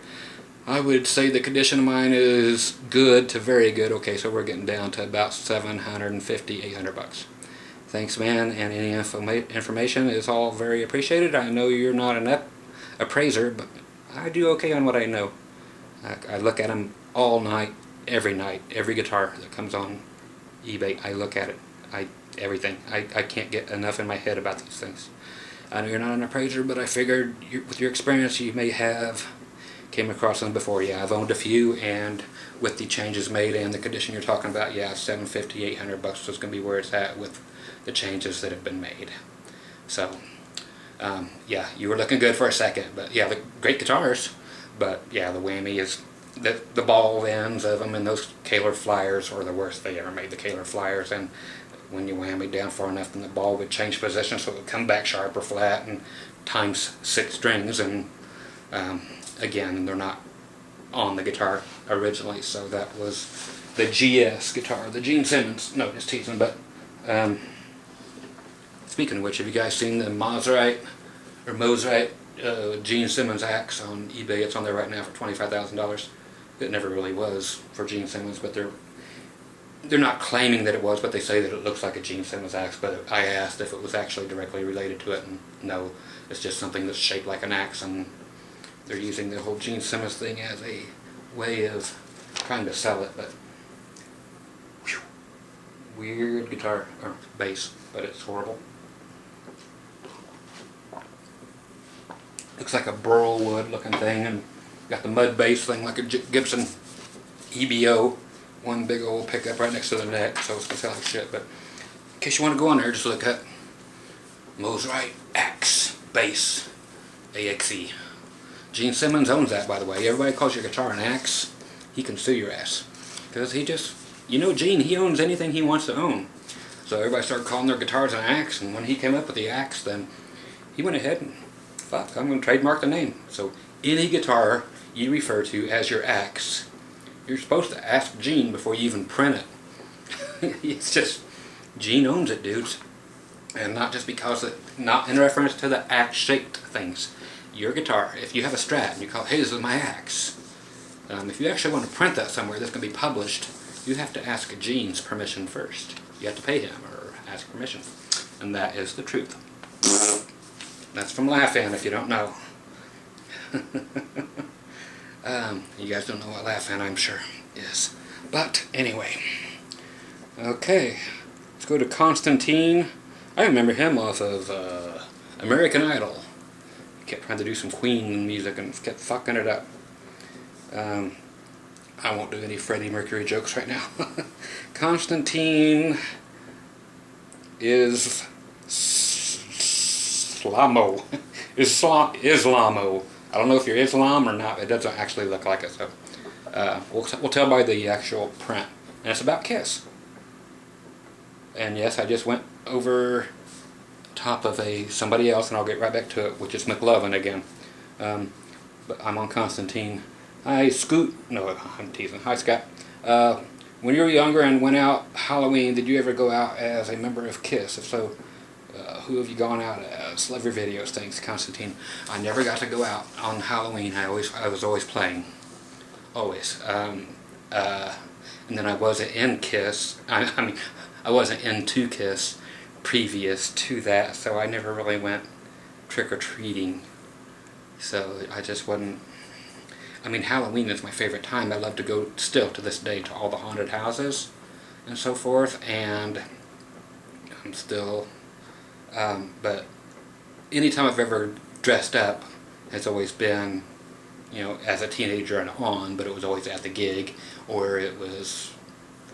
I would say the condition of mine is good to very good. Okay, so we're getting down to about $750, $800. Thanks, man, and any information is all very appreciated. I know you're not an appraiser, but I do okay on what I know. I look at them all night, every guitar that comes on eBay, I look at it. Everything. I can't get enough in my head about these things. I know you're not an appraiser, but I figured with your experience you may have came across them before. Yeah, I've owned a few, and with the changes made and the condition you're talking about, yeah, $750, $800 is going to be where it's at with the changes that have been made. So, yeah, you were looking good for a second, but yeah, the great guitars, but yeah, the whammy is the ball ends of them, and those Kaler flyers were the worst they ever made, the Kaler flyers, and when you whammy down far enough, then the ball would change position, so it would come back sharp or flat, and times 6 strings, and again, they're not on the guitar originally, so that was the GS guitar, the Gene Simmons. No, just teasing, but speaking of which, have you guys seen the Mozart Gene Simmons axe on eBay? It's on there right now for $25,000. It never really was for Gene Simmons, but they're not claiming that it was, but they say that it looks like a Gene Simmons axe. But I asked if it was actually directly related to it, and no, it's just something that's shaped like an axe, and they're using the whole Gene Simmons thing as a way of trying to sell it. But whew, weird guitar or bass, but it's horrible. looks like a burl wood looking thing, and got the mud bass thing like a Gibson EBO, one big old pickup right next to the neck, so it's gonna sound like shit. But in case you want to go on there, just look up Mosrite Axe Bass, AXE. Gene Simmons owns that, by the way. Everybody calls your guitar an axe. He can sue your ass, because he just, you know, Gene, he owns anything he wants to own. So everybody started calling their guitars an axe, and when he came up with the axe, then he went ahead and, fuck, I'm going to trademark the name. So any guitar you refer to as your axe, you're supposed to ask Gene before you even print it. It's just, Gene owns it, dudes. And not just because not in reference to the axe-shaped things. Your guitar, if you have a Strat and you call it, hey, this is my axe. If you actually want to print that somewhere that's going to be published, you have to ask Gene's permission first. You have to pay him or ask permission. And that is the truth. That's from Laugh-In if you don't know. You guys don't know what Laugh-In, I'm sure, is. But anyway. Okay. Let's go to Constantine. I remember him off of American Idol. He kept trying to do some Queen music and kept fucking it up. I won't do any Freddie Mercury jokes right now. Constantine is Islamo. Islamo. I don't know if you're Islam or not. It doesn't actually look like it, so we'll tell by the actual print. And it's about Kiss. And yes, I just went over top of somebody else, and I'll get right back to it, which is McLovin again. But I'm on Constantine. Hi, Scoot. No, I'm teasing. Hi, Scott. When you were younger and went out Halloween, did you ever go out as a member of Kiss? If so, who have you gone out as? Love your videos. Thanks, Constantine. I never got to go out on Halloween. I was always playing. Always. And then I wasn't in Kiss. I mean, I wasn't into Kiss previous to that, so I never really went trick-or-treating. So I just wasn't... I mean, Halloween is my favorite time. I love to go still to this day to all the haunted houses and so forth, and I'm still... but anytime I've ever dressed up has always been, you know, as a teenager and on, but it was always at the gig, or it was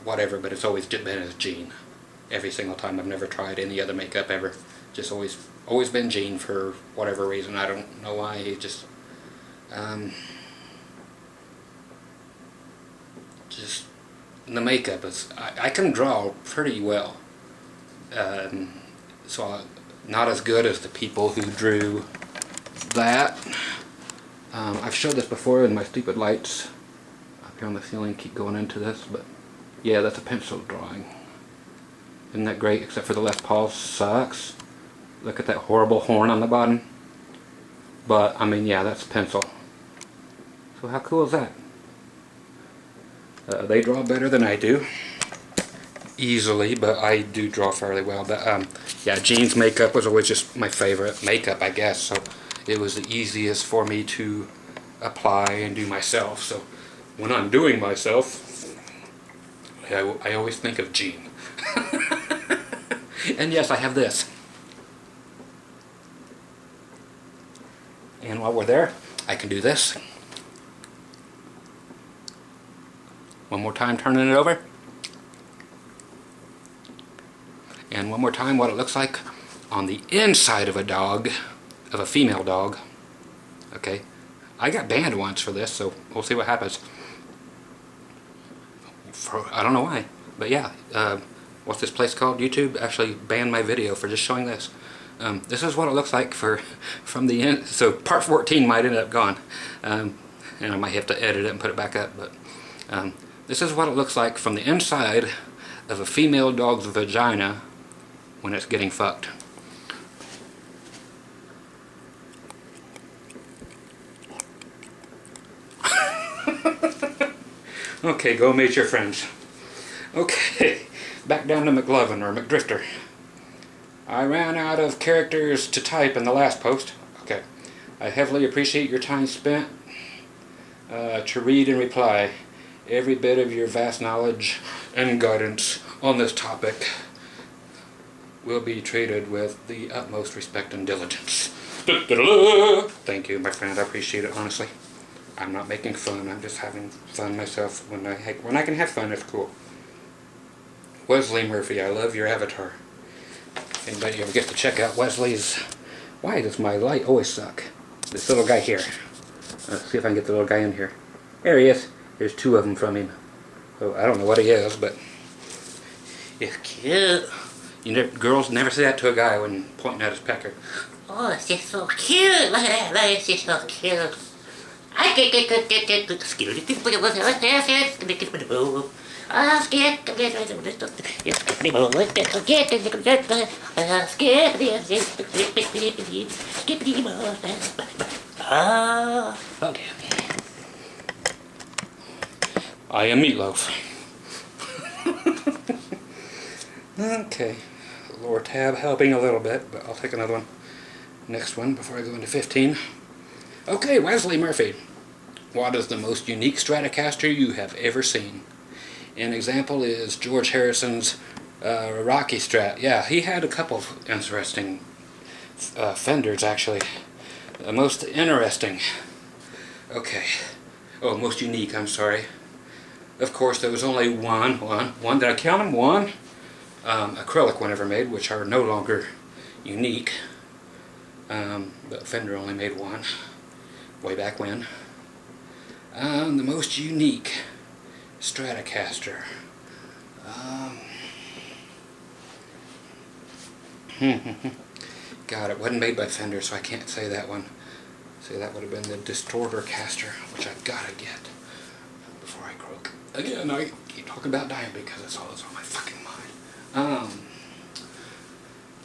whatever, but it's always been as Gene. Every single time. I've never tried any other makeup ever. Just always been Gene for whatever reason. I don't know why. He just the makeup is, I can draw pretty well. So not as good as the people who drew that. I've showed this before, and my stupid lights up here on the ceiling keep going into this, but yeah, that's a pencil drawing. Isn't that great? Except for the Les Paul sucks. Look at that horrible horn on the bottom. But, I mean, yeah, that's pencil. So how cool is that? They draw better than I do. Easily, but I do draw fairly well. But, yeah, Gene's makeup was always just my favorite makeup, I guess. So it was the easiest for me to apply and do myself. So when I'm doing myself, I always think of Gene. And yes, I have this. And while we're there, I can do this. One more time, turning it over. And one more time, what it looks like on the inside of a dog, of a female dog. Okay, I got banned once for this, so we'll see what happens. I don't know why, but yeah. What's this place called? YouTube actually banned my video for just showing this. This is what it looks like from the end. So part 14 might end up gone, and I might have to edit it and put it back up. But this is what it looks like from the inside of a female dog's vagina when it's getting fucked. Okay, go meet your friends. Okay. Back down to McLovin, or McDrifter. I ran out of characters to type in the last post. Okay. I heavily appreciate your time spent to read and reply. Every bit of your vast knowledge and guidance on this topic will be treated with the utmost respect and diligence. Thank you, my friend. I appreciate it, honestly. I'm not making fun. I'm just having fun myself. When I can have fun, it's cool. Wesley Murphy, I love your avatar. If anybody ever gets to check out Wesley's... Why does my light always suck? This little guy here. Let's see if I can get the little guy in here. There he is. There's two of them from him. So I don't know what he is, but... It's cute. Girls never say that to a guy when pointing at his pecker. Oh, it's just so cute. Look at that. It's just so cute. I get okay. I am Meatloaf. Okay. Lower tab helping a little bit, but I'll take another one. Next one before I go into 15. Okay, Wesley Murphy. What is the most unique Stratocaster you have ever seen? An example is George Harrison's Rocky Strat. Yeah, he had a couple of interesting Fenders, actually. The most interesting. Okay. Oh, most unique, I'm sorry. Of course, there was only one. Did I count them? One? Acrylic one ever made, which are no longer unique. But Fender only made one. Way back when. The most unique Stratocaster. God, it wasn't made by Fender, so I can't say that one. See, that would have been the Distorter Caster, which I've got to get before I croak. Again, I keep talking about dying because that's all that's on my fucking mind.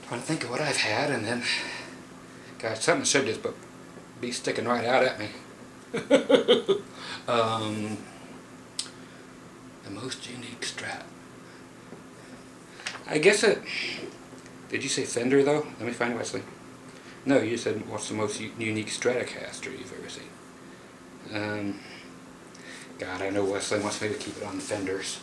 Trying to think of what I've had, and then... God, something should just be sticking right out at me. The most unique Strat. I guess it... Did you say Fender, though? Let me find Wesley. No, you said what's the most unique Stratocaster you've ever seen. God, I know Wesley wants me to keep it on the Fenders.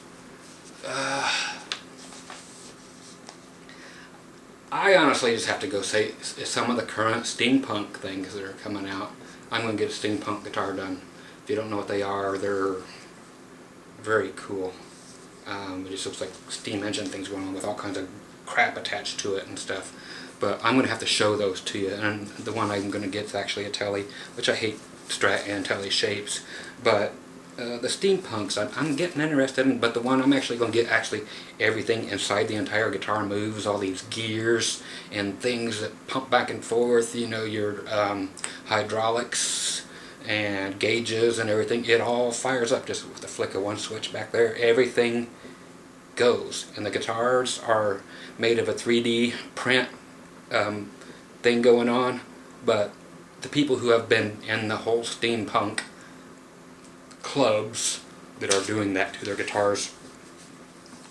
I honestly just have to go say some of the current steampunk things that are coming out. I'm going to get a steampunk guitar done. If you don't know what they are, they're very cool. It just looks like steam engine things going on with all kinds of crap attached to it and stuff. But I'm going to have to show those to you. And the one I'm going to get is actually a Telly, which I hate Strat and Telly shapes. But the steampunks, I'm getting interested in, but the one I'm actually going to get, actually everything inside the entire guitar moves, all these gears and things that pump back and forth, you know, your hydraulics and gauges and everything. It all fires up just with the flick of one switch back there. Everything goes. And the guitars are made of a 3D print thing going on, but the people who have been in the whole steampunk clubs that are doing that to their guitars,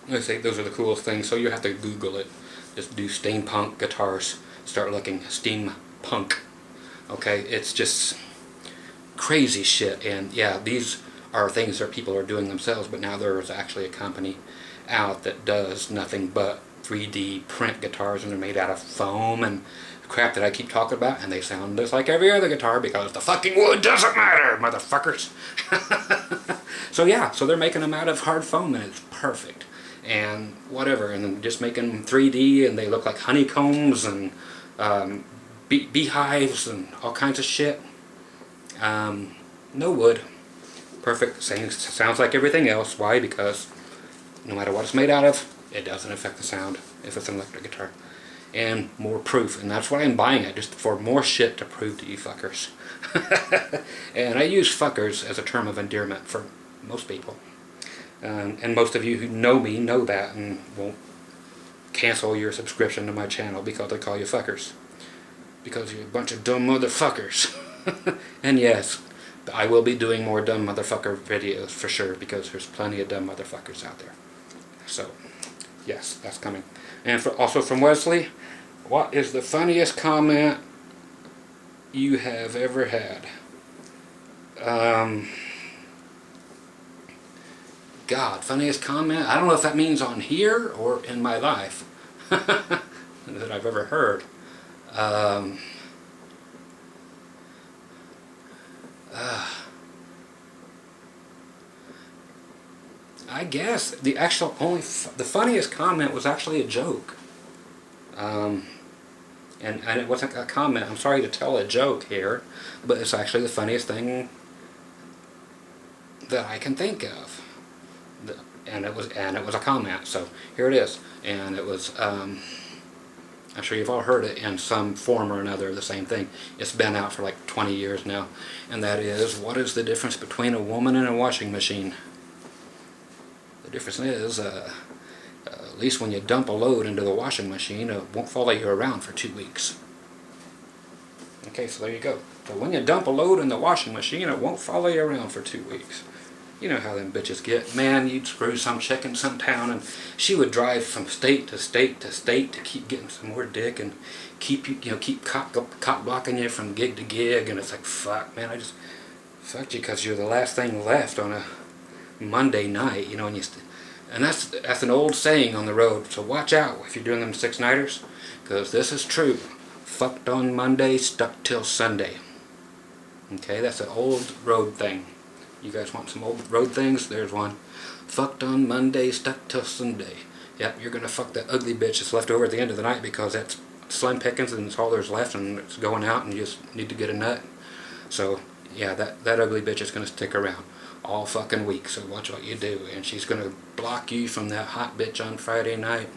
I say those are the coolest things. So you have to Google it. Just do steampunk guitars. Start looking steampunk. Okay, it's just crazy shit. And yeah, these are things that people are doing themselves, but now there is actually a company out that does nothing but 3D print guitars, and they're made out of foam and crap that I keep talking about, and they sound just like every other guitar because the fucking wood doesn't matter, motherfuckers. So yeah, so they're making them out of hard foam, and it's perfect. And whatever, and then just making them 3D, and they look like honeycombs and beehives and all kinds of shit. No wood. Perfect. Sounds like everything else. Why? Because no matter what it's made out of, it doesn't affect the sound if it's an electric guitar. And more proof, and that's why I'm buying it, just for more shit to prove to you fuckers. And I use fuckers as a term of endearment for most people. And most of you who know me know that and won't cancel your subscription to my channel because I call you fuckers. Because you're a bunch of dumb motherfuckers. And yes, I will be doing more dumb motherfucker videos for sure, because there's plenty of dumb motherfuckers out there. So, yes, that's coming. And also from Wesley, what is the funniest comment you have ever had? God, funniest comment? I don't know if that means on here or in my life that I've ever heard. I guess the actual the funniest comment was actually a joke. And it wasn't a comment. I'm sorry to tell a joke here, but it's actually the funniest thing that I can think of. And it was a comment. So here it is. And it was. I'm sure you've all heard it in some form or another, the same thing. It's been out for like 20 years now. And that is, what is the difference between a woman and a washing machine? The difference is, at least when you dump a load into the washing machine, it won't follow you around for 2 weeks. Okay, so there you go. So when you dump a load in the washing machine, it won't follow you around for 2 weeks. You know how them bitches get. Man, you'd screw some chick in some town, and she would drive from state to state to state to keep getting some more dick and keep cock blocking you from gig to gig. And it's like, fuck, man, I just fucked you because you're the last thing left on a Monday night, you know. And that's an old saying on the road. So watch out if you're doing them 6-nighters, because this is true. Fucked on Monday, stuck till Sunday. Okay, that's an old road thing. You guys want some old road things? There's one. Fucked on Monday, stuck till Sunday. Yep, you're gonna fuck that ugly bitch that's left over at the end of the night, because that's slim pickings and it's all there's left and it's going out and you just need to get a nut. So yeah, that ugly bitch is gonna stick around all fucking week. So watch what you do. And she's gonna block you from that hot bitch on Friday night.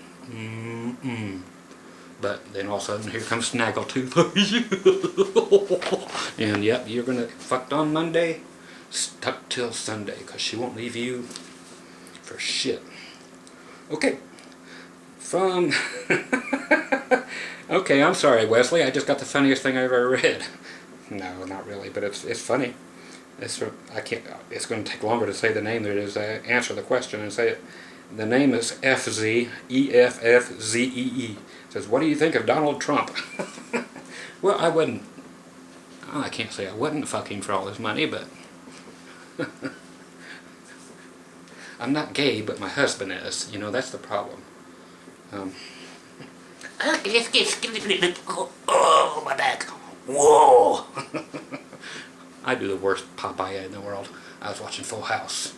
But then all of a sudden, here comes Snaggletooth. And yep, you're gonna fucked on Monday, stuck till Sunday, because she won't leave you for shit. Okay. Okay, I'm sorry, Wesley. I just got the funniest thing I've ever read. No, not really, but it's funny. It's going to take longer to say the name than it is to answer the question and say it. The name is FZ, EFFZEE. It says, what do you think of Donald Trump? Well, I can't say I wouldn't fuck him for all his money, but I'm not gay, but my husband is. You know, that's the problem. Oh, my back. Whoa. I do the worst Popeye in the world. I was watching Full House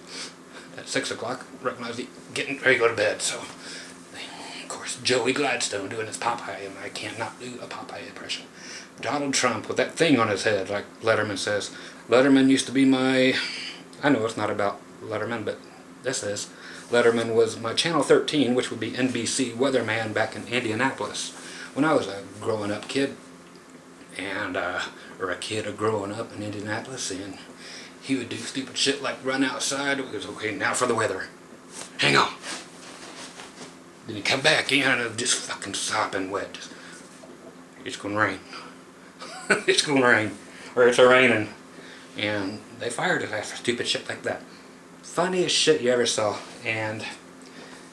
at 6 o'clock, recognized getting ready to go to bed, so of course Joey Gladstone doing his Popeye, and I can't not do a Popeye impression. Donald Trump with that thing on his head, like Letterman says. Letterman used to be my, I know it's not about Letterman, but this is. Letterman was my Channel 13, which would be NBC weatherman back in Indianapolis when I was a growing up kid, and or a kid growing up in Indianapolis, and he would do stupid shit like run outside. It was okay, now for the weather. Hang on. Then he'd come back in and it was just fucking sopping wet. It's gonna rain. It's gonna rain. Or it's a-raining. And they fired his ass for stupid shit like that. Funniest shit you ever saw. And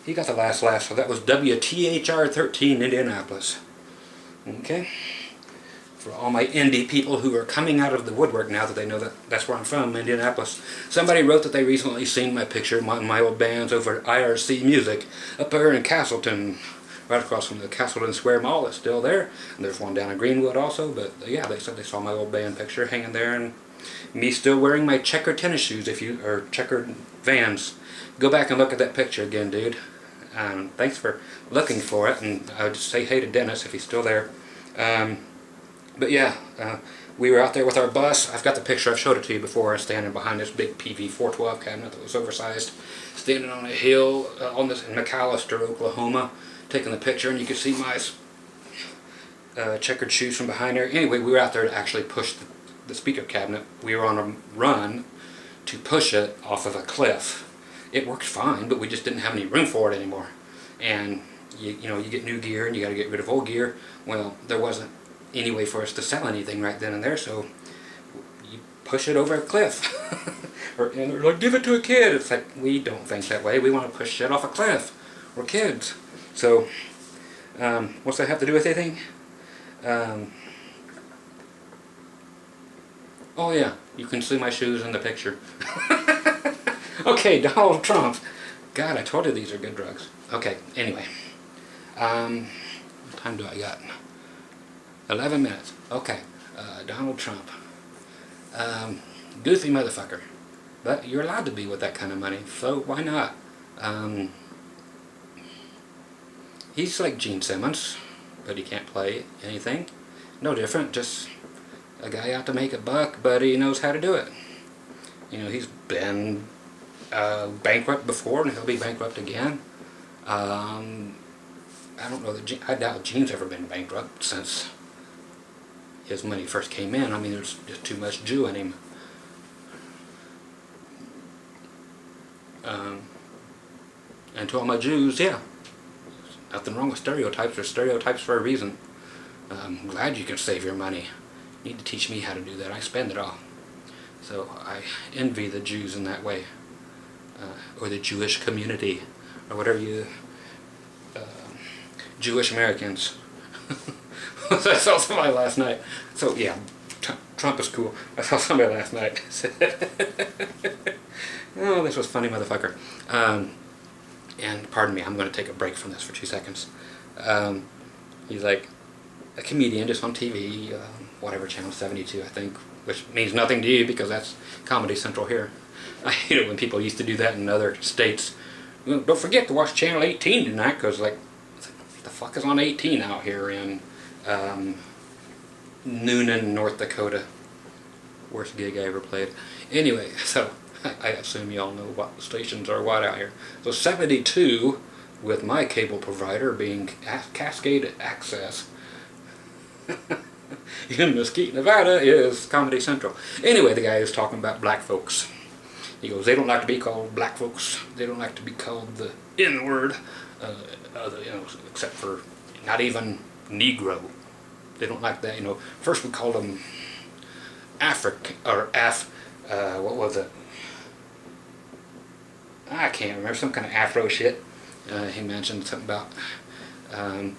he got the last laugh, so that was WTHR 13 Indianapolis. Okay? For all my indie people who are coming out of the woodwork now that they know that that's where I'm from, Indianapolis. Somebody wrote that they recently seen my picture, my old bands over at IRC Music up there in Castleton, right across from the Castleton Square Mall. It's still there. And there's one down in Greenwood also, but yeah, they said they saw my old band picture hanging there, and me still wearing my checkered tennis shoes, or checkered Vans. Go back and look at that picture again, dude. Thanks for looking for it, and I would just say hey to Dennis if he's still there. But yeah, we were out there with our bus. I've got the picture, I've showed it to you before, standing behind this big PV 412 cabinet that was oversized, standing on a hill in McAllister, Oklahoma, taking the picture, and you could see my checkered shoes from behind there. Anyway, we were out there to actually push the speaker cabinet. We were on a run to push it off of a cliff. It worked fine, but we just didn't have any room for it anymore. And you get new gear and you got to get rid of old gear. Well, there wasn't any way for us to sell anything right then and there, so you push it over a cliff. And they're like, give it to a kid. It's like, we don't think that way. We want to push shit off a cliff. We're kids. So, what's that have to do with anything? Oh yeah, you can see my shoes in the picture. Okay, Donald Trump. God, I told you these are good drugs. Okay, anyway. What time do I got? 11 minutes. Okay, Donald Trump. Goofy motherfucker. But you're allowed to be with that kind of money, so why not? Um, he's like Gene Simmons, but he can't play anything. No different, just a guy out to make a buck, but he knows how to do it. You know, he's been bankrupt before, and he'll be bankrupt again. I don't know that I doubt Gene's ever been bankrupt since his money first came in. I mean, there's just too much Jew in him. And to all my Jews, yeah, nothing wrong with stereotypes. There's stereotypes for a reason. I'm glad you can save your money. You need to teach me how to do that. I spend it all. So I envy the Jews in that way. Or the Jewish community, or whatever you... Jewish Americans. I saw somebody last night. So yeah, Trump is cool. I saw somebody last night. Oh, this was funny, motherfucker. And pardon me, I'm going to take a break from this for 2 seconds. He's like a comedian just on TV, whatever channel, 72 I think, which means nothing to you because that's Comedy Central here. I hate it when people used to do that in other states. Well, don't forget to watch channel 18 tonight, because like, the fuck is on 18 out here in Noonan, North Dakota. Worst gig I ever played. Anyway, so I assume you all know what stations are what out here. So 72, with my cable provider being Cascade Access in Mesquite, Nevada, is Comedy Central. Anyway, the guy is talking about black folks. He goes, they don't like to be called black folks. They don't like to be called the N-word, you know, except for not even Negro. They don't like that, you know. First we called them African, or what was it? I can't remember, some kind of Afro shit. He mentioned something about, I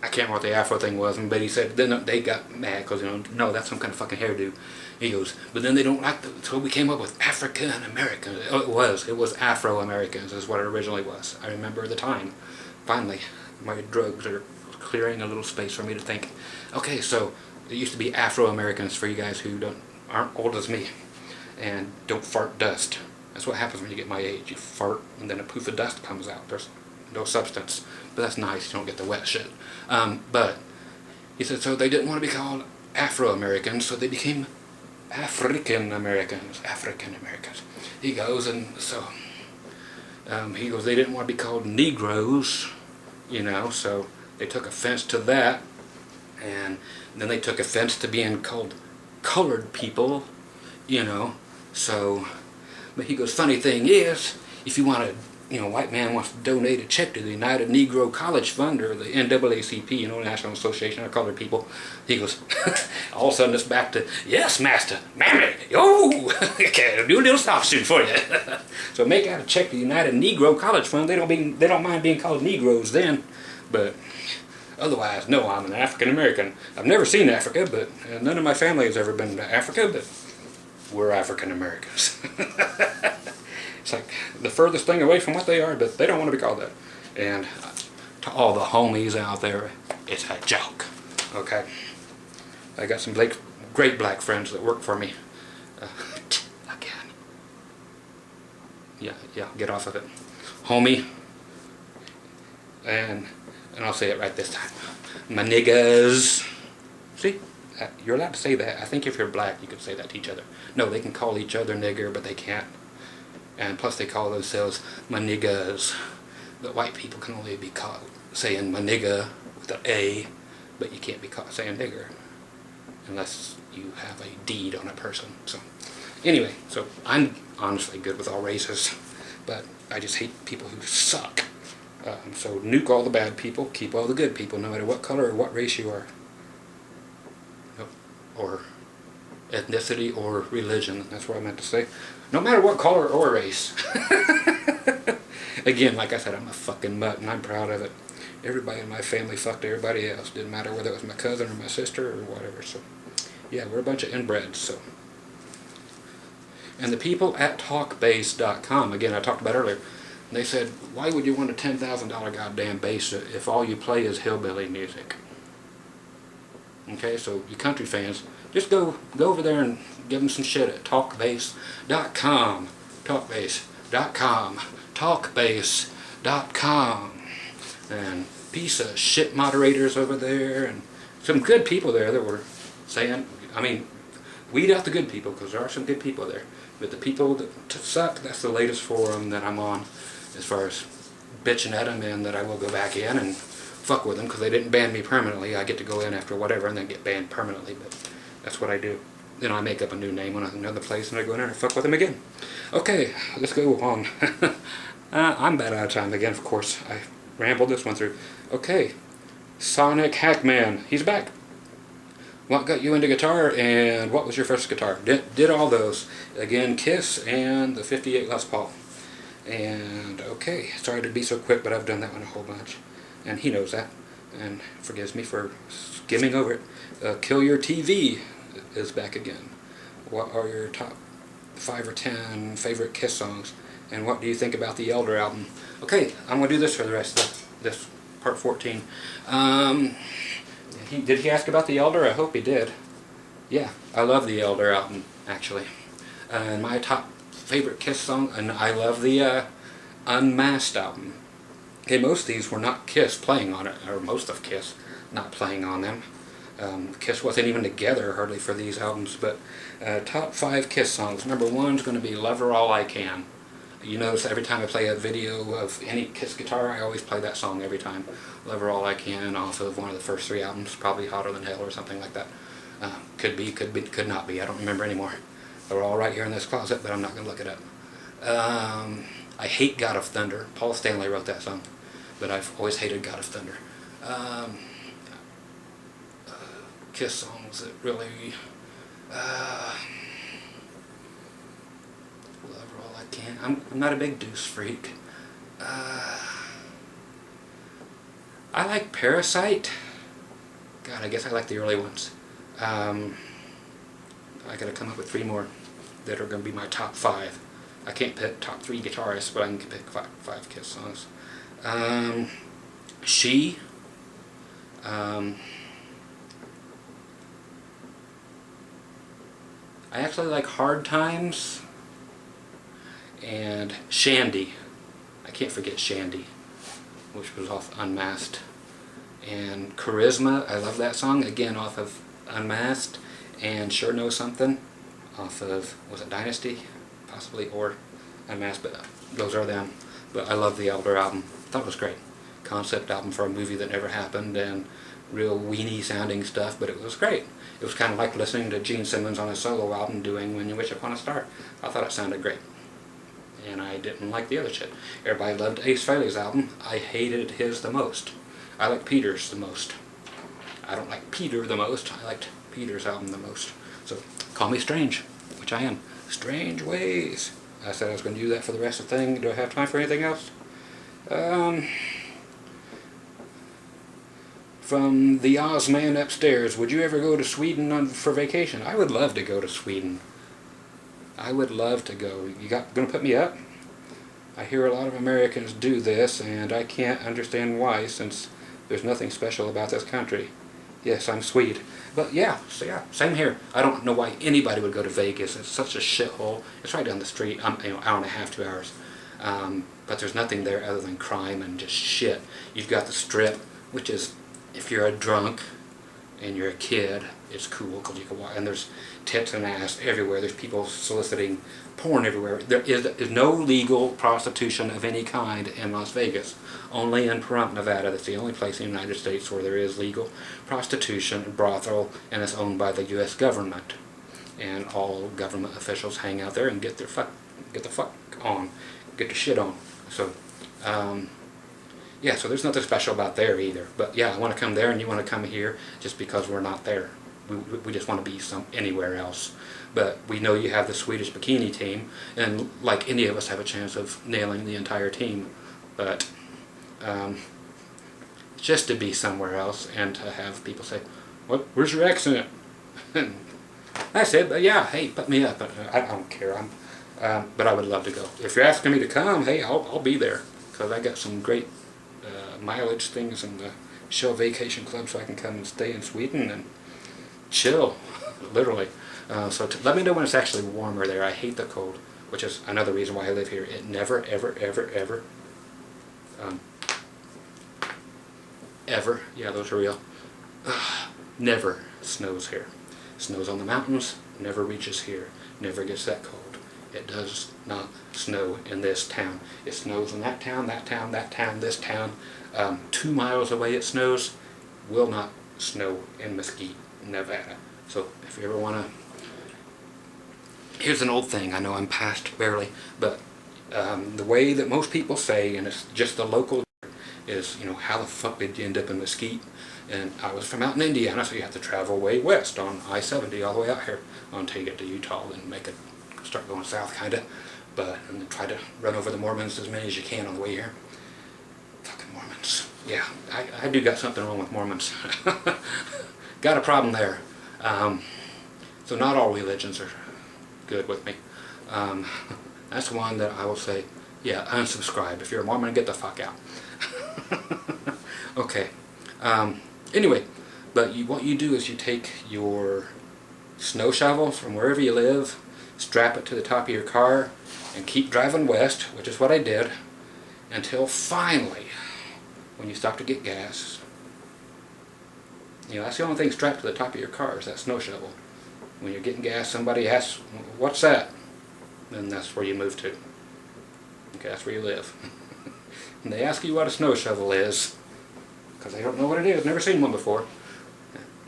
can't remember what the Afro thing was, but he said then they got mad because, you know, no, that's some kind of fucking hairdo. He goes, but then they don't like so we came up with African Americans. Oh, it was Afro Americans is what it originally was. I remember the time. Finally, my drugs are clearing a little space for me to think. Okay, so it used to be Afro Americans for you guys who aren't old as me and don't fart dust. That's what happens when you get my age. You fart and then a poof of dust comes out. There's no substance, but that's nice. You don't get the wet shit. But he said so they didn't want to be called Afro Americans, so they became African Americans. African Americans. He goes, and so he goes, they didn't want to be called Negroes, you know, so they took offense to that, and then they took offense to being called colored people, you know. So, but he goes, funny thing is, if you want to, you know, white man wants to donate a check to the United Negro College Fund, or the NAACP, you know, National Association of Colored People, he goes, all of a sudden it's back to, yes, master, mammy, yo, okay, do a little stop shooting for you. So make out a check to the United Negro College Fund. They don't mind being called Negroes then, but otherwise, no, I'm an African American. I've never seen Africa, but none of my family has ever been to Africa, but we're African Americans. It's like the furthest thing away from what they are, but they don't want to be called that. And to all the homies out there, it's a joke, okay? I got some great black friends that work for me. Again. Yeah, get off of it. Homie. And I'll say it right this time. My niggas. See? You're allowed to say that. I think if you're black, you can say that to each other. No, they can call each other nigger, but they can't. And plus they call themselves my niggas. But white people can only be called saying my nigga with an A, but you can't be caught saying nigger unless you have a deed on a person. So anyway, so I'm honestly good with all races, but I just hate people who suck. So nuke all the bad people, keep all the good people, no matter what color or what race you are, or ethnicity or religion. That's what I meant to say. No matter what color or race. Again, like I said, I'm a fucking mutt, and I'm proud of it. Everybody in my family fucked everybody else. Didn't matter whether it was my cousin or my sister or whatever. So, yeah, we're a bunch of inbreds. So, and the people at talkbass.com, again, I talked about earlier, they said, why would you want a $10,000 goddamn bass if all you play is hillbilly music? Okay, so you country fans, just go over there and give them some shit at talkbass.com. Talkbass.com. talkbase.com, and piece of shit moderators over there, and some good people there that were saying, I mean, weed out the good people, because there are some good people there, but the people that suck, that's the latest forum that I'm on as far as bitching at them, and that I will go back in and fuck with them, because they didn't ban me permanently. I get to go in after whatever and then get banned permanently, but that's what I do. Then I make up a new name on another place and I go in there and fuck with them again. Okay, let's go on. I'm bad out of time again, of course. I rambled this one through. Okay, Sonic Hackman, he's back. What got you into guitar, and what was your first guitar? Did all those. Again, Kiss and the 58 Les Paul. And okay, sorry to be so quick, but I've done that one a whole bunch. And he knows that, and forgives me for skimming over it. Kill Your TV is back again. What are your top 5 or 10 favorite Kiss songs, and what do you think about the Elder album? Okay, I'm going to do this for the rest of this part 14. Did he ask about the Elder? I hope he did. Yeah, I love the Elder album, actually. And my top favorite Kiss song, and I love the Unmasked album. Okay, most of these were not Kiss playing on it, or most of Kiss not playing on them. Kiss wasn't even together hardly for these albums, but top 5 Kiss songs. Number 1 is going to be Love Her All I Can. You notice every time I play a video of any Kiss guitar, I always play that song every time. Love Her All I Can, off of one of the first 3 albums, probably Hotter Than Hell or something like that. Could be, could not be, I don't remember anymore. They're all right here in this closet, but I'm not going to look it up. I hate God of Thunder. Paul Stanley wrote that song, but I've always hated God of Thunder. Kiss songs that really love her all I can. I'm not a big Deuce freak. I like Parasite. God, I guess I like the early ones. I gotta come up with 3 more that are gonna be my top 5. I can't pick top 3 guitarists, but I can pick 5 Kiss songs. She. I actually like Hard Times and Shandy. I can't forget Shandy, which was off Unmasked. And Charisma, I love that song, again off of Unmasked. And Sure Know Something off of, was it Dynasty? Possibly, or Unmasked, but those are them. But I love the Elder album. Thought it was great. Concept album for a movie that never happened, and real weenie sounding stuff, but it was great. It was kind of like listening to Gene Simmons on his solo album doing When You Wish Upon a Star. I thought it sounded great. And I didn't like the other shit. Everybody loved Ace Frehley's album. I hated his the most. I like Peter's the most. I don't like Peter the most. I liked Peter's album the most. So, call me strange, which I am. Strange Ways. I said I was going to do that for the rest of the thing. Do I have time for anything else? From the Oz man upstairs, would you ever go to Sweden for vacation? I would love to go to Sweden. I would love to go. You going to put me up? I hear a lot of Americans do this, and I can't understand why, since there's nothing special about this country. Yes, I'm Swede. But yeah, so yeah, same here. I don't know why anybody would go to Vegas. It's such a shithole. It's right down the street, hour and a half, 2 hours. But there's nothing there other than crime and just shit. You've got the Strip, which is, if you're a drunk and you're a kid, it's cool because you can walk, and there's tits and ass everywhere. There's people soliciting porn everywhere. There is no legal prostitution of any kind in Las Vegas. Only in Pahrump, Nevada. That's the only place in the United States where there is legal prostitution, brothel, and it's owned by the U.S. government. And all government officials hang out there and get the fuck on, get the shit on. So, yeah, so there's nothing special about there either. But yeah, I want to come there and you want to come here just because we're not there. We just want to be anywhere else. But we know you have the Swedish bikini team, and like any of us have a chance of nailing the entire team. But just to be somewhere else and to have people say, where's your accent? And that's it. But yeah, hey, put me up. I don't care. But I would love to go. If you're asking me to come, hey, I'll be there, because I got some great mileage things in the Shell Vacation Club, so I can come and stay in Sweden and chill, literally. So let me know when it's actually warmer there. I hate the cold. which is another reason why I live here. It never, ever, ever, ever, ever, yeah, those are real, never snows here. Snows on the mountains, never reaches here, never gets that cold. It does not snow in this town. It snows in that town, that town, that town, this town. 2 miles away it snows. Will not snow in Mesquite, Nevada. So if you ever want to, here's an old thing. I know I'm past barely, but the way that most people say, and it's just the local, is, you know, how the fuck did you end up in Mesquite? And I was from out in Indiana, so you have to travel way west on I-70 all the way out here until you get to Utah, then make it start going south, kinda. But and then try to run over the Mormons as many as you can on the way here. Fucking Mormons. Yeah, I do got something wrong with Mormons. Got a problem there. So not all religions are good with me. That's one that I will say, yeah, unsubscribe. If you're a Mormon, get the fuck out. Okay. Anyway, but what you do is you take your snow shovel from wherever you live, strap it to the top of your car, and keep driving west, which is what I did, until finally, when you stop to get gas, you know, that's the only thing strapped to the top of your car is that snow shovel. When you're getting gas, somebody asks, what's that? Then that's where you move to. Okay, that's where you live. And they ask you what a snow shovel is, because they don't know what it is, never seen one before.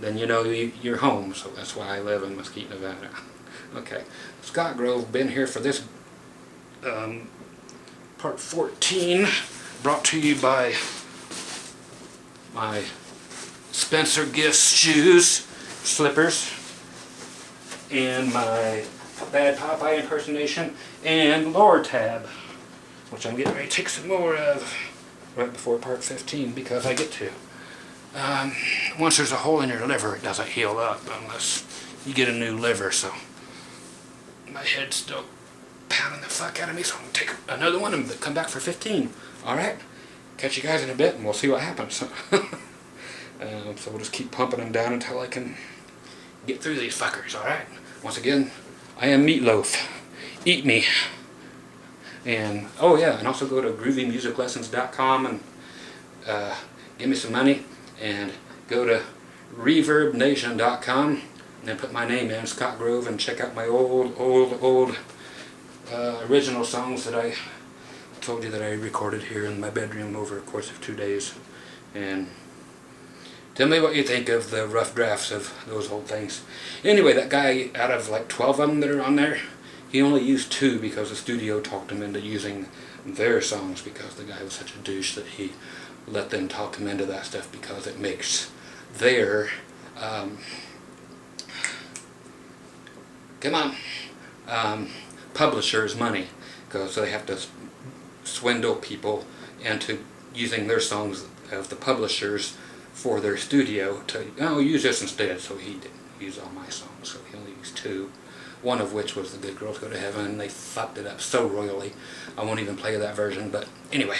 Then you know you're home, so that's why I live in Mesquite, Nevada. Okay, Scott Grove, been here for this part 14, brought to you by my Spencer Gifts shoes, slippers, and my Bad Popeye impersonation, and Lore tab, which I'm getting ready to take some more of right before part 15, because I get to. Once there's a hole in your liver, it doesn't heal up unless you get a new liver, so my head's still pounding the fuck out of me, so I'm going to take another one and come back for 15. Alright? Catch you guys in a bit and we'll see what happens. So we'll just keep pumping them down until I can get through these fuckers, alright? Once again, I am Meatloaf. Eat me. And, oh yeah, and also go to groovymusiclessons.com and give me some money, and go to reverbnation.com and then put my name in, Scott Grove, and check out my old original songs that I told you that I recorded here in my bedroom over a course of 2 days. And tell me what you think of the rough drafts of those old things. Anyway, that guy, out of like 12 of them that are on there, he only used 2 because the studio talked him into using their songs, because the guy was such a douche that he let them talk him into that stuff, because it makes their publishers money, because they have to swindle people into using their songs of the publishers for their studio to, oh, use this instead. So he didn't use all my songs, so he only used 2. One of which was The Good Girls Go to Heaven, and they fucked it up so royally. I won't even play that version, but anyway.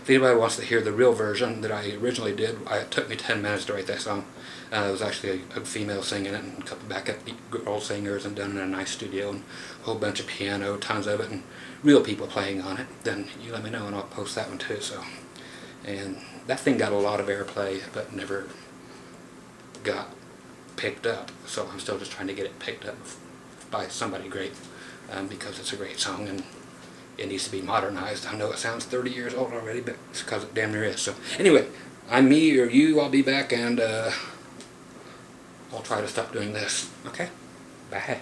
If anybody wants to hear the real version that I originally did, it took me 10 minutes to write that song. It was actually a female singing it, and a couple backup girl singers, and done in a nice studio, and a whole bunch of piano, tons of it, and real people playing on it. Then you let me know, and I'll post that one too. So, and that thing got a lot of airplay, but never got picked up. So I'm still just trying to get it picked up by somebody great, because it's a great song and it needs to be modernized. I know it sounds 30 years old already, but it's because it damn near is. So anyway, I'm me or you. I'll be back, and I'll try to stop doing this. Okay? Bye.